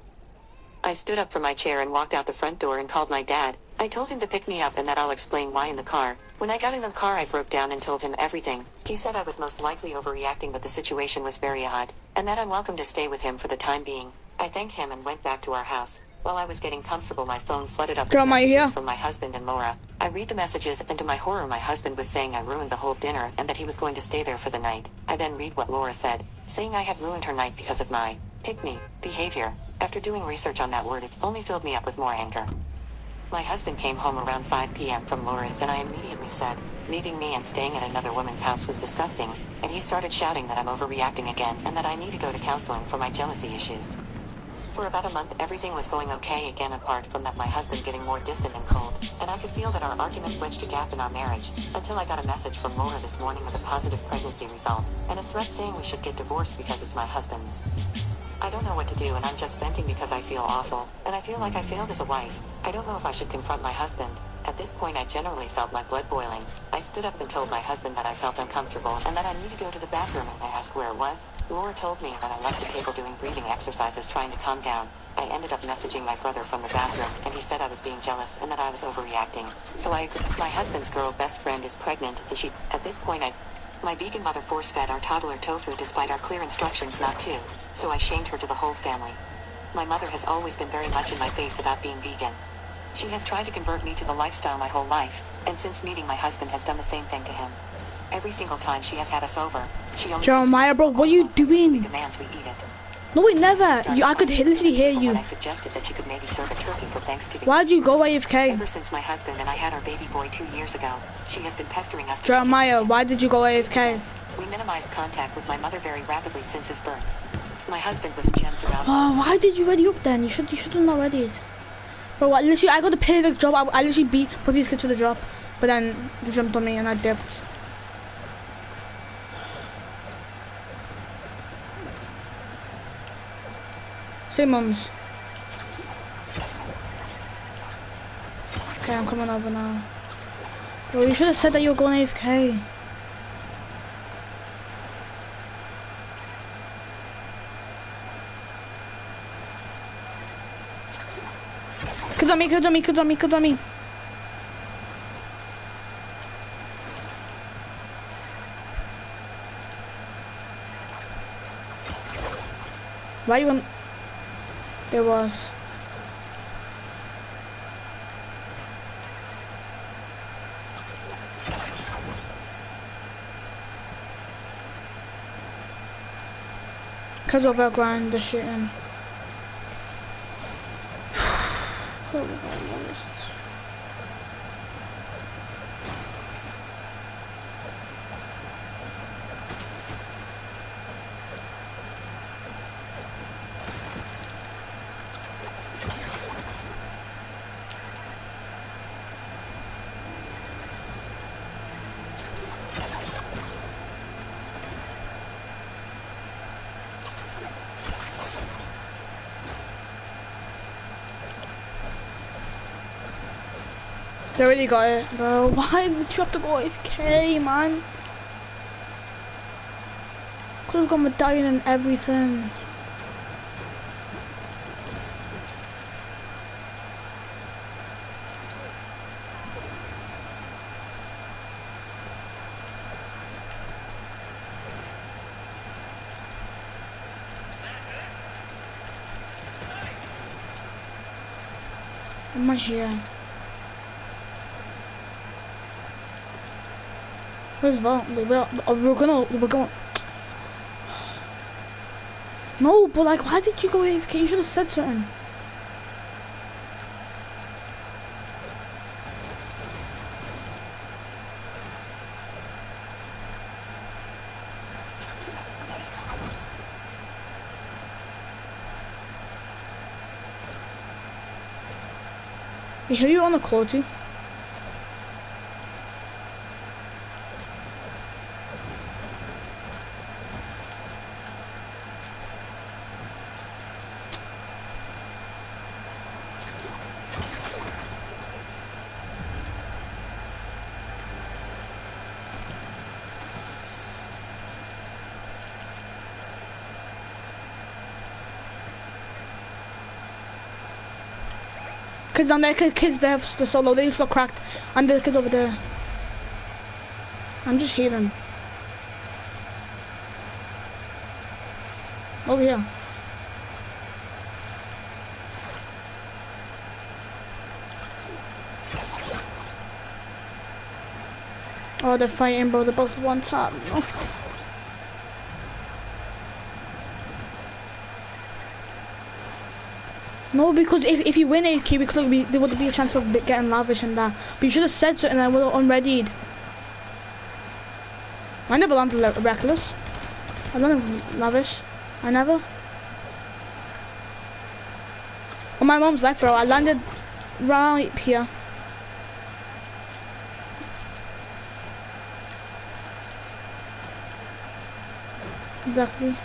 J: I stood up from my chair and walked out the front door and called my dad. I told him to pick me up and that I'll explain why in the car. When I got in the car I broke down and told him everything. He said I was most likely overreacting, but the situation was very odd, and that I'm welcome to stay with him for the time being. I thanked him and went back to our house. While I was getting comfortable, my phone flooded up with messages from my husband and Laura. I read the messages and to my horror my husband was saying I ruined the whole dinner and that he was going to stay there for the night. I then read what Laura said, saying I had ruined her night because of my pick-me behavior. After doing research on that word, it's only filled me up with more anger. My husband came home around 5 p.m. from Laura's and I immediately said, leaving me and staying at another woman's house was disgusting, and he started shouting that I'm overreacting again and that I need to go to counseling for my jealousy issues. For about a month everything was going okay again, apart from that my husband getting more distant and cold, and I could feel that our argument wedged a gap in our marriage, until I got a message from Laura this morning with a positive pregnancy result, and a threat saying we should get divorced because it's my husband's. I don't know what to do and I'm just venting because I feel awful, and I feel like I failed as a wife. I don't know if I should confront my husband. At this point I generally felt my blood boiling. I stood up and told my husband that I felt uncomfortable and that I need to go to the bathroom, and I asked where it was. Laura told me that I left the table doing breathing exercises trying to calm down. I ended up messaging my brother from the bathroom and he said I was being jealous and that I was overreacting. So I agreed. My husband's girl best friend is pregnant and at this point my vegan mother force-fed our toddler tofu despite our clear instructions not to, so I shamed her to the whole family. My mother has always been very much in my face about being vegan. She has tried to convert me to the lifestyle my whole life, and since meeting my husband has done the same thing to him. Every single time she has had us over, she only
A: Jeremiah, bro, what are you doing?
J: Demands we eat it.
A: No, wait, never. I could literally hear you.
J: I suggested that she could maybe serve a turkey for Thanksgiving.
A: Why'd you go AFK?
J: Ever since my husband and I had our baby boy 2 years ago, she has been pestering us.
A: Jeremiah, why did you go AFK?
J: We minimized contact with my mother very rapidly since his birth. My husband was a gem throughout.
A: Oh, why did you ready up then? You should have not ready. Bro, literally, I got the perfect job. I literally put these kids to the drop, but then they jumped on me and I dipped. Say mums. Okay, I'm coming over now. Bro, you should have said that you were going AFK. Kids on me, kids on me, kids on me, kids on me. Why you on? There was. Cause of our grind, the shit in. They already got it, bro. Why did you have to go AFK, man? Could have got medallion and everything. I'm right here. Where's Vault? We're going. No, but like, why did you go AFK? You should have said something. Who are you on the call to? Kids down there, kids there, the solo, they just got cracked. And the kids over there. I'm just healing. Over here. Oh, they're fighting, bro. They're both one tap. No, because if you win AK, there would be a chance of getting lavish and that. But you should have said something and I would have unreadied. I never landed reckless. I landed lavish. I never. On my mom's life, bro. I landed right here. Exactly.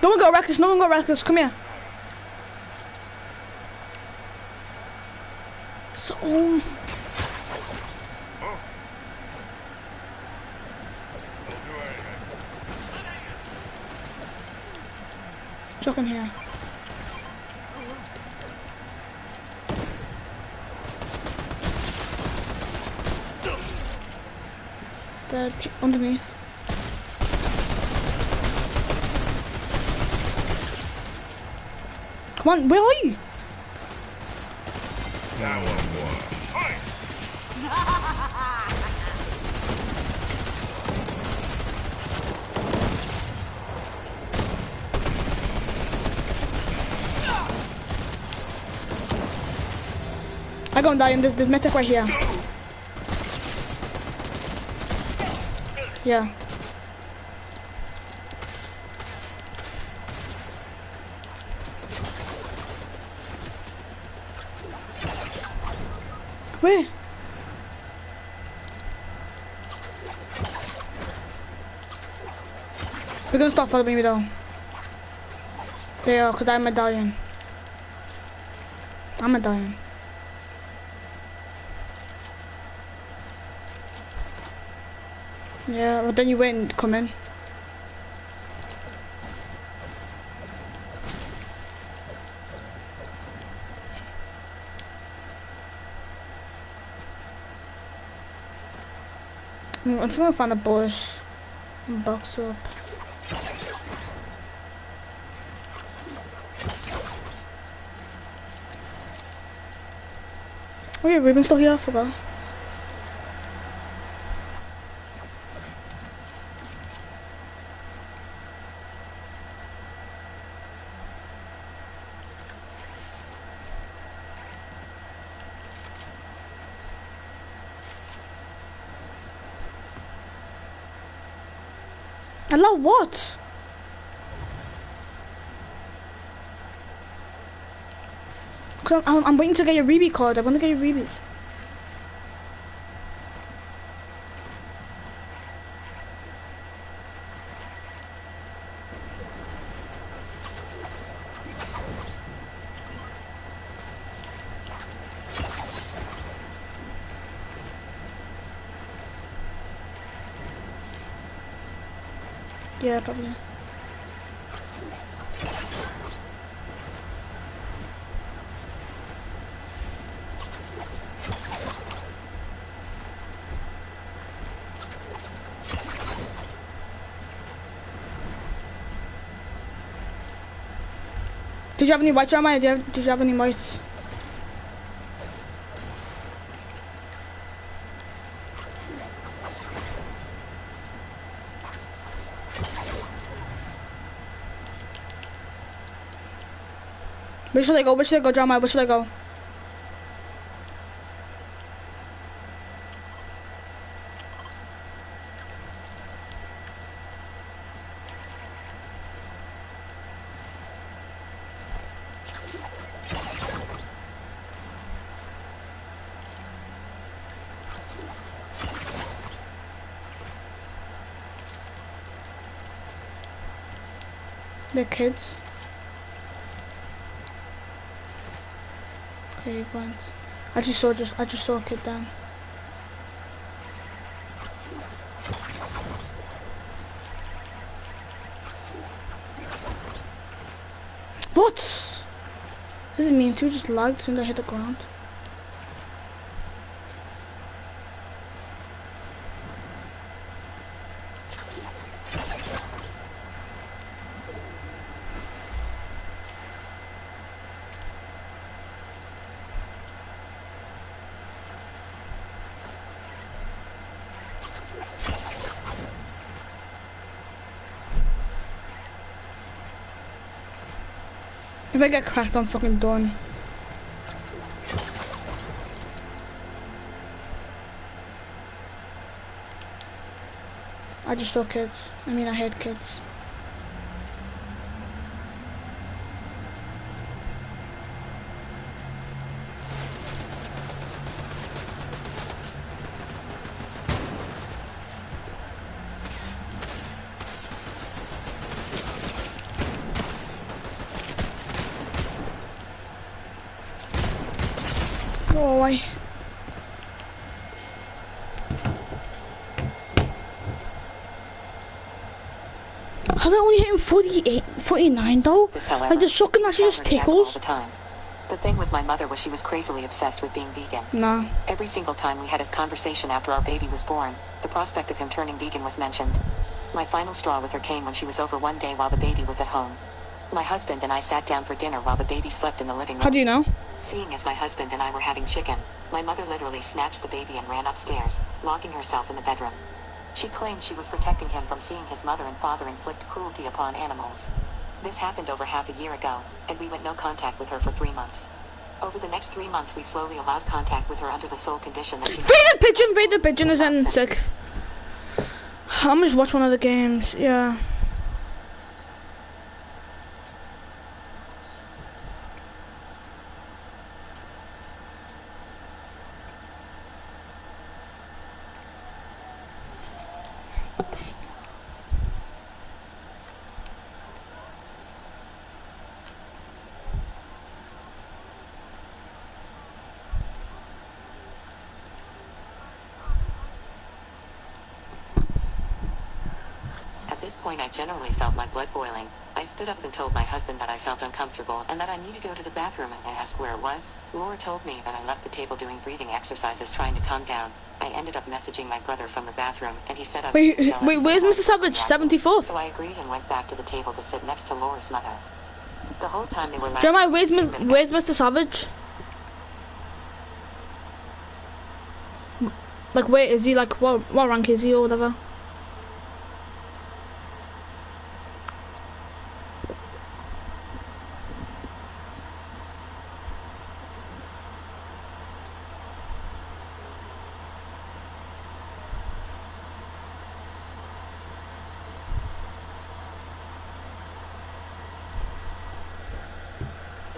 A: No one got reckless, no one got reckless, come here. So, chuck him here. Dead, underneath. Come on, where are you? I got him dying. There's mythic right here. Yeah. Where? We're gonna stop following me though. They are, cause I'm a dying. I'm a dying. Yeah, but then you wait and come in. I'm just gonna find a bush and box up. Oh yeah, Ruben's still here, I forgot. Allow what? Cause I'm waiting to get your Reebie card. I want to get your Reebie. Yeah, probably. Did you have any whites, Jeremiah? Did you have any whites? Where should I go? Where should I go, Jeremiah? Where should I go? They're kids. Okay, fine. I just saw a kid down. What? Doesn't mean to, just lagged as soon as I hit the ground. If I get cracked, I'm fucking done. I just saw kids. I mean, I hate kids. Oh, how did I only hit him 48, 49 though?
J: This, however,
A: Like the shotgun actually just tickles.
J: all the time. The thing with my mother was she was crazily obsessed with being vegan.
A: Nah.
J: Every single time we had this conversation after our baby was born, the prospect of him turning vegan was mentioned. My final straw with her came when she was over one day while the baby was at home. My husband and I sat down for dinner while the baby slept in the living room.
A: How do you know?
J: Seeing as my husband and I were having chicken, my mother literally snatched the baby and ran upstairs, locking herself in the bedroom. She claimed she was protecting him from seeing his mother and father inflict cruelty upon animals. This happened over half a year ago, and we went no contact with her for 3 months. Over the next 3 months we slowly allowed contact with her under the sole condition that she...
A: Faded Pigeon is in 6th. I'm just watch one of the games, yeah.
J: At this point I generally felt my blood boiling. I stood up and told my husband that I felt uncomfortable and that I needed to go to the bathroom and asked where it was. Laura told me that I left the table doing breathing exercises trying to calm down. I ended up messaging my brother from the bathroom and he said I was
A: Wait,
J: jealous
A: where's
J: of
A: Mr. Savage? 74th.
J: So I agreed and went back to the table to sit next to Laura's mother. The whole time they were laughing.
A: Jeremiah, where's Mr. Savage? Like, where is he? Like, what rank is he or whatever?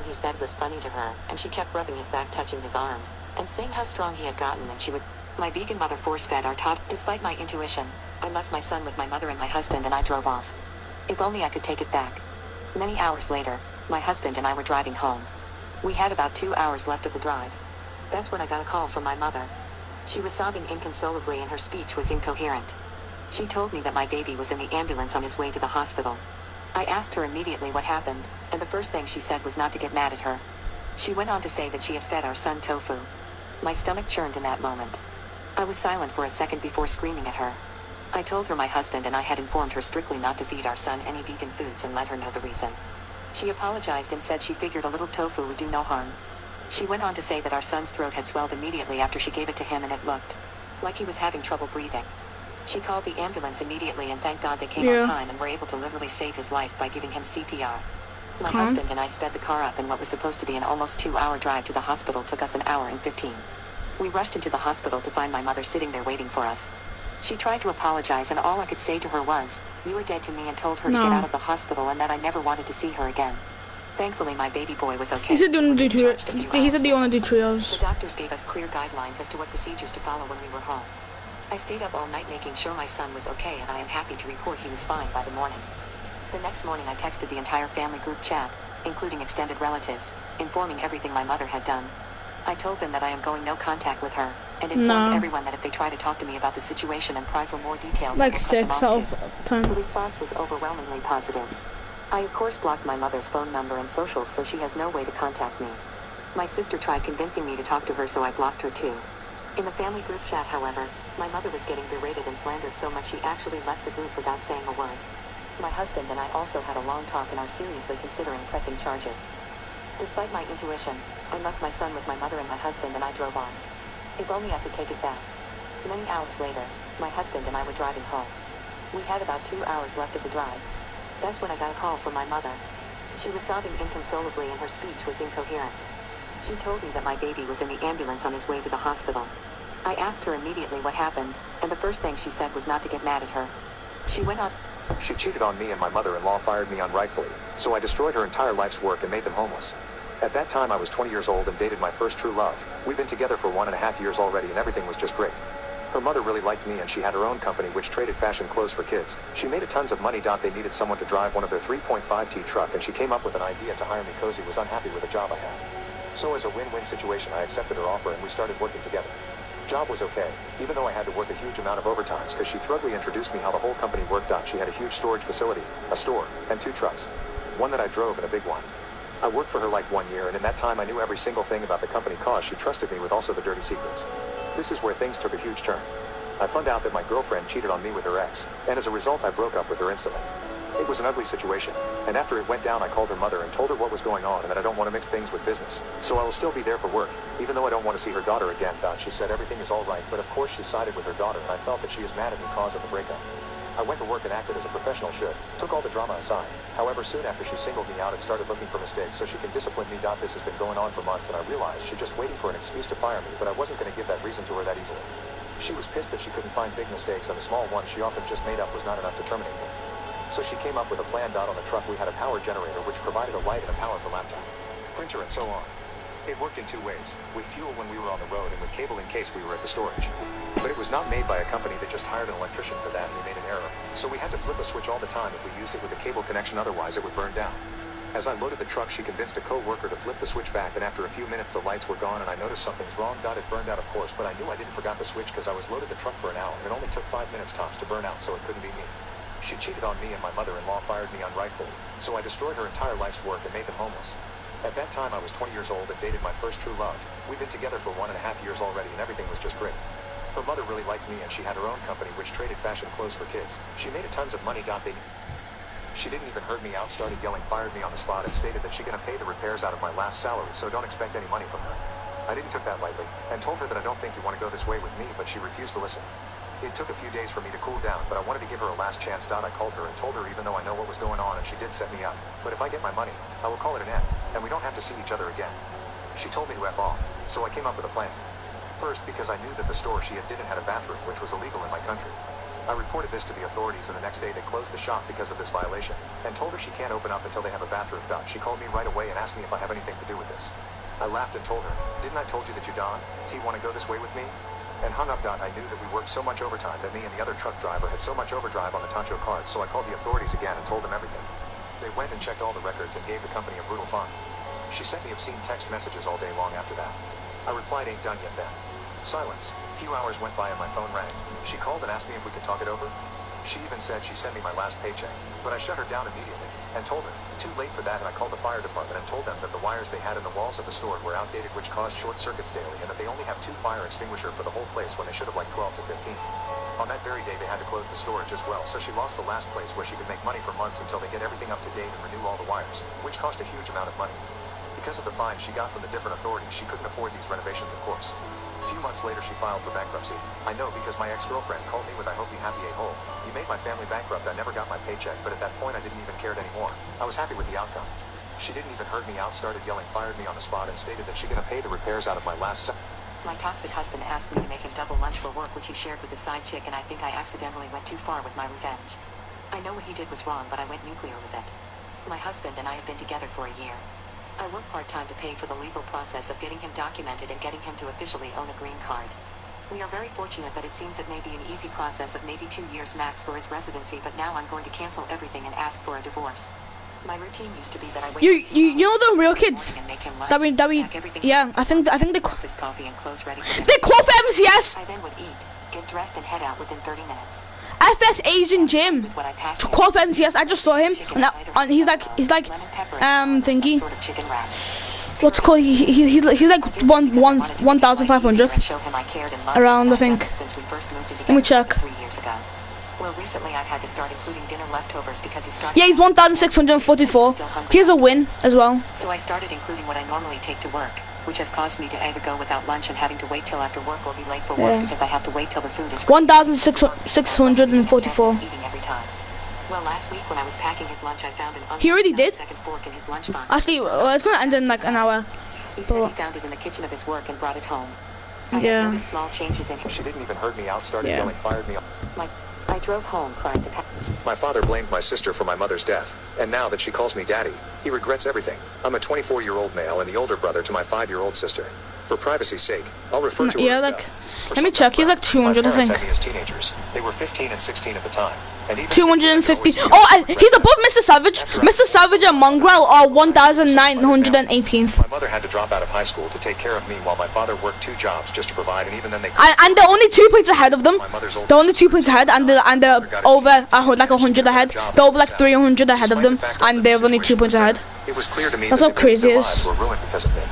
J: He said was funny to her, and she kept rubbing his back, touching his arms, and saying how strong he had gotten, and she would... My vegan mother force-fed our top. Despite my intuition, I left my son with my mother and my husband and I drove off. If only I could take it back. Many hours later, my husband and I were driving home. We had about 2 hours left of the drive. That's when I got a call from my mother. She was sobbing inconsolably and her speech was incoherent. She told me that my baby was in the ambulance on his way to the hospital. I asked her immediately what happened, and the first thing she said was not to get mad at her. She went on to say that she had fed our son tofu. My stomach churned in that moment. I was silent for a second before screaming at her. I told her my husband and I had informed her strictly not to feed our son any vegan foods and let her know the reason. She apologized and said she figured a little tofu would do no harm. She went on to say that our son's throat had swelled immediately after she gave it to him and it looked like he was having trouble breathing. She called the ambulance immediately and thank God they came on time and were able to literally save his life by giving him CPR. My husband and I sped the car up, and what was supposed to be an almost 2-hour drive to the hospital took us an hour and 15. We rushed into the hospital to find my mother sitting there waiting for us. She tried to apologize and all I could say to her was, "You were dead to me," and told her to get out of the hospital and that I never wanted to see her again. Thankfully, my baby boy was okay.
A: He said you want to do trios.
J: The doctors gave us clear guidelines as to what procedures to follow when we were home. I stayed up all night making sure my son was okay, and I am happy to report he was fine by the morning. The next morning I texted the entire family group chat, including extended relatives, informing everything my mother had done. I told them that I am going no contact with her, and informed everyone that if they try to talk to me about the situation and pry for more details,
A: like
J: I will cut
A: 6
J: them
A: out
J: off
A: of
J: too.
A: 10.
J: The response was overwhelmingly positive. I of course blocked my mother's phone number and socials, so she has no way to contact me. My sister tried convincing me to talk to her, so I blocked her too. In the family group chat, however, my mother was getting berated and slandered so much she actually left the group without saying a word. My husband and I also had a long talk and are seriously considering pressing charges. Despite my intuition, I left my son with my mother and my husband and I drove off. If only I could take it back. Many hours later, my husband and I were driving home. We had about 2 hours left of the drive. That's when I got a call from my mother. She was sobbing inconsolably and her speech was incoherent. She told me that my baby was in the ambulance on his way to the hospital. I asked her immediately what happened, and the first thing she said was not to get mad at her. She went on.
H: She cheated on me and my mother-in-law fired me unrightfully, so I destroyed her entire life's work and made them homeless. At that time I was 20 years old and dated my first true love. We've been together for 1.5 years already and everything was just great. Her mother really liked me and she had her own company which traded fashion clothes for kids. She made tons of money. They needed someone to drive one of their 3.5T truck and she came up with an idea to hire me. Cozy was unhappy with the job I had. So as a win-win situation I accepted her offer and we started working together. Job was okay, even though I had to work a huge amount of overtimes because she thoroughly introduced me how the whole company worked. She had a huge storage facility, a store, and 2 trucks. One that I drove and a big one. I worked for her like 1 year and in that time I knew every single thing about the company cause she trusted me with also the dirty secrets. This is where things took a huge turn. I found out that my girlfriend cheated on me with her ex, and as a result I broke up with her instantly. It was an ugly situation, and after it went down I called her mother and told her what was going on and that I don't want to mix things with business, so I will still be there for work, even though I don't want to see her daughter again. She said everything is alright, but of course she sided with her daughter and I felt that she is mad at me cause of the breakup. I went to work and acted as a professional should, took all the drama aside. However, soon after she singled me out and started looking for mistakes so she can discipline me. This has been going on for months and I realized she just waiting for an excuse to fire me, but I wasn't going to give that reason to her that easily. She was pissed that she couldn't find big mistakes and the small ones she often just made up was not enough to terminate me. So she came up with a plan. On the truck we had a power generator which provided a light and a power for laptop, printer and so on. It worked in 2 ways, with fuel when we were on the road and with cable in case we were at the storage. But it was not made by a company that just hired an electrician for that and we made an error, so we had to flip a switch all the time if we used it with a cable connection, otherwise it would burn down. As I loaded the truck she convinced a co-worker to flip the switch back and after a few minutes the lights were gone and I noticed something's wrong. It burned out of course, but I knew I didn't forgot the switch because I was loaded the truck for an hour and it only took 5 minutes tops to burn out, so it couldn't be me. She cheated on me and my mother-in-law fired me unrightfully, so I destroyed her entire life's work and made them homeless. At that time I was 20 years old and dated my first true love. We'd been together for 1.5 years already and everything was just great. Her mother really liked me and she had her own company which traded fashion clothes for kids. She made tons of money. She didn't even heard me out, started yelling, fired me on the spot and stated that she gonna pay the repairs out of my last salary, so don't expect any money from her. I didn't took that lightly, and told her that I don't think you want to go this way with me, but she refused to listen. It took a few days for me to cool down, but I wanted to give her a last chance. I called her and told her even though I know what was going on and she did set me up, but if I get my money, I will call it an end, and we don't have to see each other again. She told me to F off, so I came up with a plan. First, because I knew that the store she had a bathroom, which was illegal in my country. I reported this to the authorities and the next day they closed the shop because of this violation, and told her she can't open up until they have a bathroom. She called me right away and asked me if I have anything to do with this. I laughed and told her, didn't I told you that you want to go this way with me? And hung up. I knew that we worked so much overtime that me and the other truck driver had so much overdrive on the Tacho cards, so I called the authorities again and told them everything. They went and checked all the records and gave the company a brutal fine. She sent me obscene text messages all day long after that. I replied, ain't done yet then. Silence. A few hours went by and my phone rang. She called and asked me if we could talk it over. She even said she'd send me my last paycheck, but I shut her down immediately and told her, too late for that, and I called the fire department and told them that the wires they had in the walls of the store were outdated which caused short circuits daily and that they only have 2 fire extinguishers for the whole place when they should have like 12 to 15. On that very day, they had to close the storage as well, so she lost the last place where she could make money for months until they get everything up to date and renew all the wires, which cost a huge amount of money. Because of the fines she got from the different authorities, she couldn't afford these renovations, of course. A few months later, she filed for bankruptcy. I know because my ex-girlfriend called me with "I hope you happy a-hole. You made my family bankrupt. I never got my paycheck," but at that point, I didn't even care anymore. I was happy with the outcome. She didn't even hurt me out, started yelling, fired me on the spot, and stated that she's gonna pay the repairs out of my last
J: My toxic husband asked me to make him double lunch for work, which he shared with his side chick, and I think I accidentally went too far with my revenge. I know what he did was wrong, but I went nuclear with it. My husband and I have been together for a year. I work part-time to pay for the legal process of getting him documented and getting him to officially own a green card. We are very fortunate that it seems it may be an easy process of maybe 2 years max for his residency, but now I'm going to cancel everything and ask for a divorce. My routine used to be that I wait
A: you know the real kids that we yeah, I think they
J: his coffee and clothes ready for him.
A: they call for MCS.
J: I then would eat, get dressed and head out within 30 minutes.
A: FS Asian Gym
J: What I packed
A: to call for MCS. I just saw him and he's like thingy.
J: Sort of chicken wraps.
A: What's it called? He's like 1,500
J: Show him I cared and loved
A: around.
J: him.
A: I think.
J: Since we first moved in
A: Let me
J: together
A: check.
J: 3 years ago. Well, recently I've had to start including dinner leftovers because he started.
A: Yeah, he's 1,644. Here's a win as well.
J: So I started including what I normally take to work, which has caused me to either go without lunch and having to wait till after work or be late for work because I have to wait till the food is
A: 1,644.
J: eating every time. Well, last week when I was packing his lunch, I found an
A: He already did.
J: second fork in his lunchbox.
A: Actually, it's gonna end in like an hour.
J: He said he found it in the kitchen of his work and brought it home. I
A: Yeah.
J: noticed small changes in him.
H: She didn't even hurt me out, started
A: Yeah.
H: yelling, fired me.
J: I drove home crying to pack.
H: My father blamed my sister for my mother's death, and now that she calls me daddy, he regrets everything. I'm a 24-year-old male and the older brother to my 5-year-old sister. For privacy's sake, I'll refer to her
A: Yeah,
H: as
A: like,
H: Belle.
A: let me check. He's like 200, I
H: My parents
A: think.
H: had me as teenagers. They were 15 and 16 at the time. And even
A: 250. Oh, he's above Mr. Savage. Mr. Savage and Mongrel are 1,918th.
H: My mother had to drop out of high school to take care of me while my father worked 2 jobs just to provide, and even then they
A: And they're only 2 points ahead of them. They're only 2 points ahead, and they're over like 100 ahead. They're over like 300 ahead of them, and they're only 2 points ahead.
H: It was clear to me
A: That's
H: that
A: how crazy it
H: their
A: is.
H: lives were ruined because of me.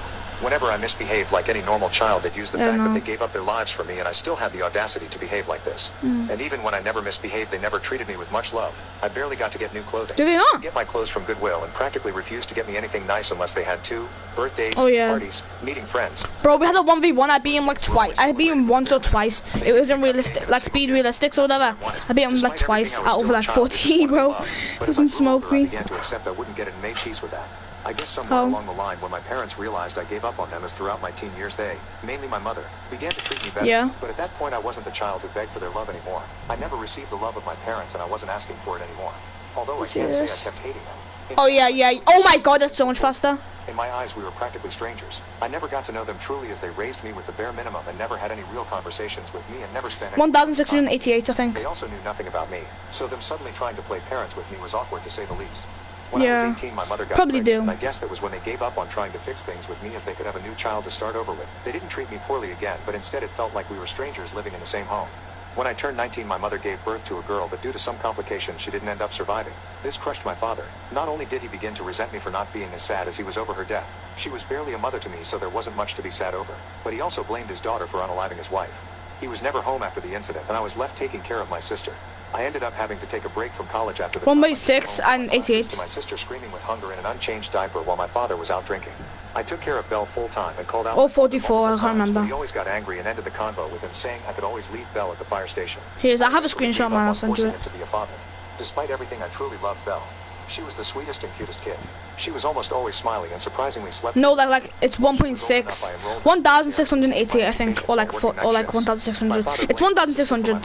H: Whenever I misbehaved like any normal child, they'd use the fact that they gave up their lives for me, and I still had the audacity to behave like this. And even when I never misbehaved, they never treated me with much love. I barely got to get new clothing.
A: Do they not?
H: I'd get my clothes from Goodwill and practically refused to get me anything nice unless they had 2 birthdays,
A: Oh, yeah.
H: parties, meeting friends.
A: Bro, we had a 1v1. I beat him like twice. I beat him once or twice. It wasn't realistic, like speed realistics or whatever. I beat him like twice out of like 40, bro. Fucking smoked me.
H: I began to accept I wouldn't get it and made peace with that. I guess somewhere along the line when my parents realized I gave up on them, as throughout my teen years they, mainly my mother, began to treat me better.
A: Yeah.
H: But at that point I wasn't the child who begged for their love anymore. I never received the love of my parents and I wasn't asking for it anymore. Although I can't say I kept hating them.
A: Oh yeah, yeah. Oh my god, that's so much faster.
H: In my eyes, we were practically strangers. I never got to know them truly as they raised me with the bare minimum and never had any real conversations with me and never spent any
A: 1,688, I think.
H: They also knew nothing about me, so them suddenly trying to play parents with me was awkward to say the least. When I
A: Yeah.
H: was 18, my mother got
A: Probably
H: pregnant,
A: do.
H: and I guess that was when they gave up on trying to fix things with me as they could have a new child to start over with. They didn't treat me poorly again, but instead it felt like we were strangers living in the same home. When I turned 19, my mother gave birth to a girl, but due to some complications, she didn't end up surviving. This crushed my father. Not only did he begin to resent me for not being as sad as he was over her death, she was barely a mother to me, so there wasn't much to be sad over, but he also blamed his daughter for unaliving his wife. He was never home after the incident, and I was left taking care of my sister. I ended up having to take a break from college after the
A: 1.6 and 88.
H: to my sister screaming with hunger in an unchanged diaper while my father was out drinking. I took care of Belle full time and called out.
A: Or 44, I can't
H: multiple times,
A: remember.
H: but he always got angry and ended the convo with him saying I could always leave Belle at the fire station.
A: Here's, I have a
H: So he gave
A: screenshot,
H: up
A: man.
H: on
A: I'll send you
H: forcing
A: it.
H: him to be a father. Despite everything, I truly loved Belle. She was the sweetest and cutest kid. She was almost always smiling and surprisingly slept.
A: No, like it's 1.6, 1,688, I think, or like 1,600. It's 1,600.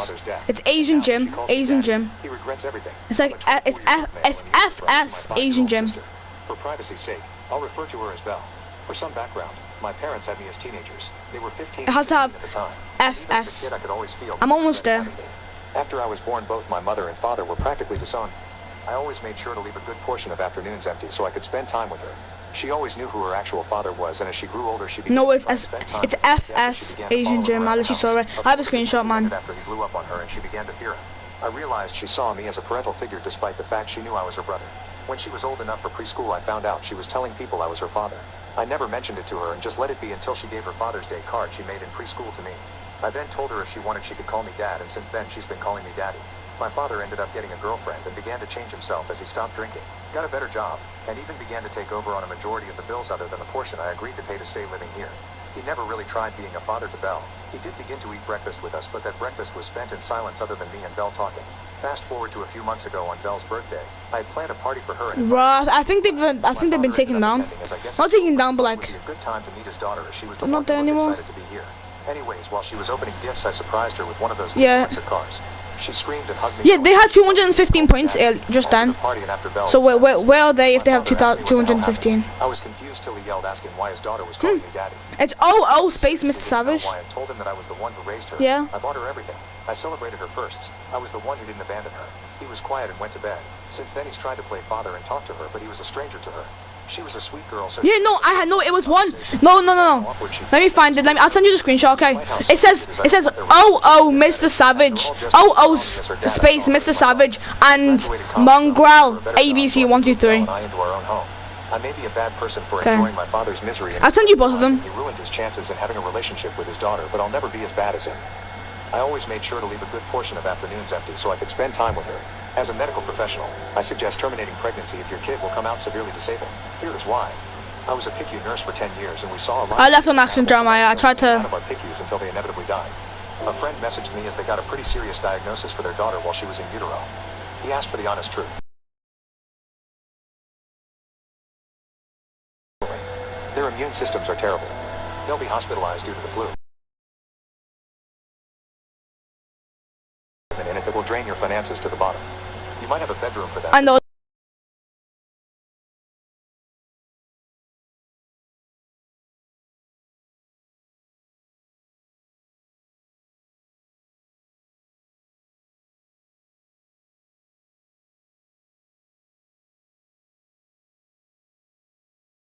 A: It's Asian Gym, Asian Gym.
H: He regrets everything.
A: It's like it's FS Asian Gym.
H: For privacy's sake, I'll refer to her as Belle. For some background, my parents had me as teenagers. They were 15
A: It has to have
H: at the time.
A: FS.
H: I could always feel
A: I'm almost there.
H: After I was born, both my mother and father were practically disowned. I always made sure to leave a good portion of afternoons empty so I could spend time with her. She always knew who her actual father was, and as she grew older, she began
A: No,
H: to
A: it's
H: try to spend time
A: it's
H: with him. Yes,
A: FS
H: she began to
A: Asian
H: follow him
A: Gym. I
H: around the
A: literally saw
H: house.
A: it. I have a screenshot, man.
H: After he blew up on her and she began to fear him. I realized she saw me as a parental figure despite the fact she knew I was her brother. When she was old enough for preschool, I found out she was telling people I was her father. I never mentioned it to her and just let it be until she gave her Father's Day card she made in preschool to me. I then told her if she wanted she could call me Dad, and since then she's been calling me Daddy. My father ended up getting a girlfriend and began to change himself as he stopped drinking, got a better job, and even began to take over on a majority of the bills other than the portion I agreed to pay to stay living here. He never really tried being a father to Belle. He did begin to eat breakfast with us, but that breakfast was spent in silence other than me and Belle talking. Fast forward to a few months ago on Belle's birthday. I had planned a party for her and
A: Bruh, I think they've been taken down. Not taken down, but like,
H: it would be a good time to meet his daughter as she was the
A: not
H: one
A: there
H: who looked
A: anymore.
H: excited to be here. Anyways, while she was opening gifts, I surprised her with one of those electric cars. She screamed and hugged me.
A: Yeah, they had 215 points just then. So where are they if they have 215?
H: I was confused till he yelled, asking why his daughter was calling me Daddy.
A: It's oh space Mr. Savage.
H: I told him that I was the one who raised her.
A: Yeah.
H: I bought her everything. I celebrated her firsts. I was the one who didn't abandon her. He was quiet and went to bed. Since then he's tried to play father and talk to her, but he was a stranger to her. She was a sweet girl, so
A: yeah, no, it was one. No. Let me find it. I'll send you the screenshot, okay? It says, oh, Mr. Savage. Oh, space, Mr. Savage. And Mongrel, ABC123.
H: I may be a bad person for enjoying my father's misery.
A: I'll send you both of them.
H: He ruined his chances in having a relationship with his daughter, but I'll never be as bad as him. I always made sure to leave a good portion of afternoons empty so I could spend time with her. As a medical professional, I suggest terminating pregnancy if your kid will come out severely disabled. Here is why. I was a PICU nurse for 10 years and we saw a lot.
A: I left on accident, Jeremiah. I tried to.
H: Of our PICUs until they inevitably died. A friend messaged me as they got a pretty serious diagnosis for their daughter while she was in utero. He asked for the honest truth. Their immune systems are terrible. They'll be hospitalized due to the flu. In it that will drain your finances to the bottom. You might have a bedroom for that.
A: I know.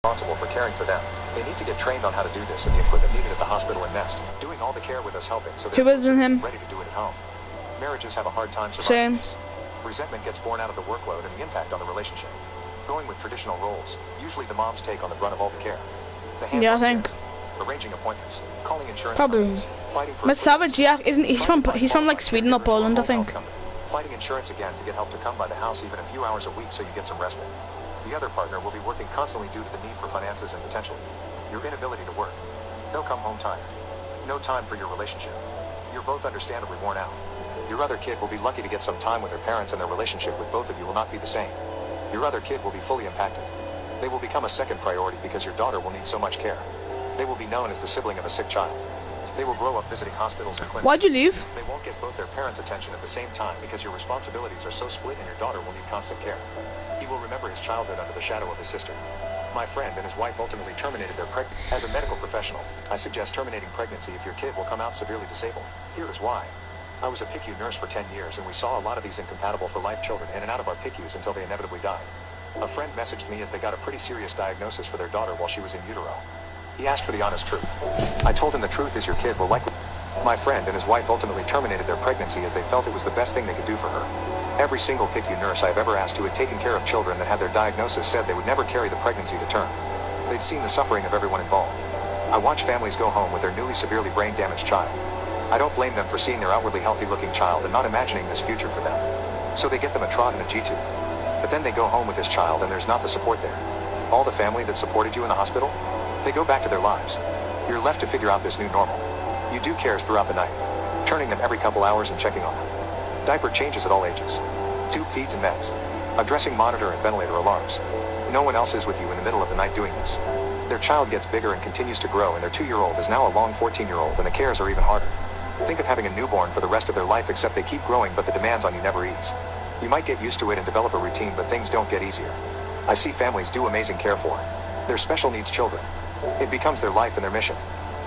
H: Responsible for caring for them. They need to get trained on how to do this and the equipment needed at the hospital and nest. Doing all the care with us helping so they're ready to do it at home. Marriages have a hard time surviving this. Resentment gets born out of the workload and the impact on the relationship. Going with traditional roles, usually the moms take on the brunt of all the care.
A: Yeah, I think.
H: Arranging appointments, calling insurance
A: probably.
H: Fighting for
A: Mr. Savage, yeah, isn't he's from like Sweden or Poland, I think.
H: Fighting insurance again to get help to come by the house even a few hours a week so you get some respite. The other partner will be working constantly due to the need for finances and potentially your inability to work. They'll come home tired. No time for your relationship. You're both understandably worn out. Your other kid will be lucky to get some time with her parents, and their relationship with both of you will not be the same. Your other kid will be fully impacted. They will become a second priority because your daughter will need so much care. They will be known as the sibling of a sick child. They will grow up visiting hospitals and clinics.
A: Why'd you leave?
H: They won't get both their parents' attention at the same time because your responsibilities are so split and your daughter will need constant care. He will remember his childhood under the shadow of his sister. My friend and his wife ultimately terminated their pregnancy. As a medical professional, I suggest terminating pregnancy if your kid will come out severely disabled. Here is why. I was a PICU nurse for 10 years and we saw a lot of these incompatible for life children in and out of our PICUs until they inevitably died. A friend messaged me as they got a pretty serious diagnosis for their daughter while she was in utero. He asked for the honest truth. I told him the truth is your kid will likely. My friend and his wife ultimately terminated their pregnancy as they felt it was the best thing they could do for her. Every single PICU nurse I've ever asked who had taken care of children that had their diagnosis said they would never carry the pregnancy to term. They'd seen the suffering of everyone involved. I watch families go home with their newly severely brain-damaged child. I don't blame them for seeing their outwardly healthy-looking child and not imagining this future for them. So they get them a trot and a G-tube. But then they go home with this child and there's not the support there. All the family that supported you in the hospital, they go back to their lives. You're left to figure out this new normal. You do cares throughout the night, turning them every couple hours and checking on them. Diaper changes at all ages. Tube feeds and meds. A dressing monitor and ventilator alarms. No one else is with you in the middle of the night doing this. Their child gets bigger and continues to grow and their 2-year-old is now a long 14-year-old and the cares are even harder. Think of having a newborn for the rest of their life except they keep growing but the demands on you never ease. You might get used to it and develop a routine but things don't get easier. I see families do amazing care for their special needs children. It becomes their life and their mission.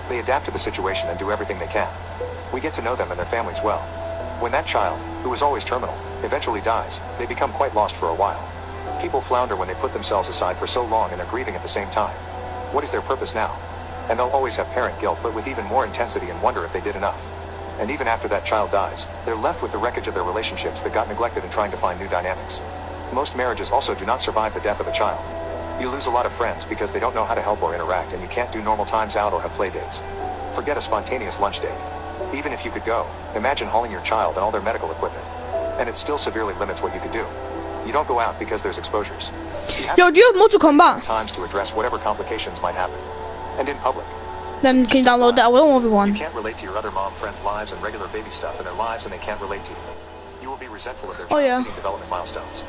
H: They adapt to the situation and do everything they can. We get to know them and their families well. When that child, who is always terminal, eventually dies, they become quite lost for a while. People flounder when they put themselves aside for so long and they're grieving at the same time. What is their purpose now? And they'll always have parent guilt but with even more intensity and wonder if they did enough. And even after that child dies, they're left with the wreckage of their relationships that got neglected and trying to find new dynamics. Most marriages also do not survive the death of a child. You lose a lot of friends because they don't know how to help or interact and you can't do normal times out or have play dates. Forget a spontaneous lunch date. Even if you could go, imagine hauling your child and all their medical equipment. And it still severely limits what you could do. You don't go out because there's exposures.
A: Yo, do you have Mortal Kombat?
H: Times to address whatever complications might happen. And in public.
A: Then can you download that? I will everyone.
H: You can't relate to your other mom friends' lives and regular baby stuff in their lives, and they can't relate to you. You will be resentful of their
A: development
H: milestones.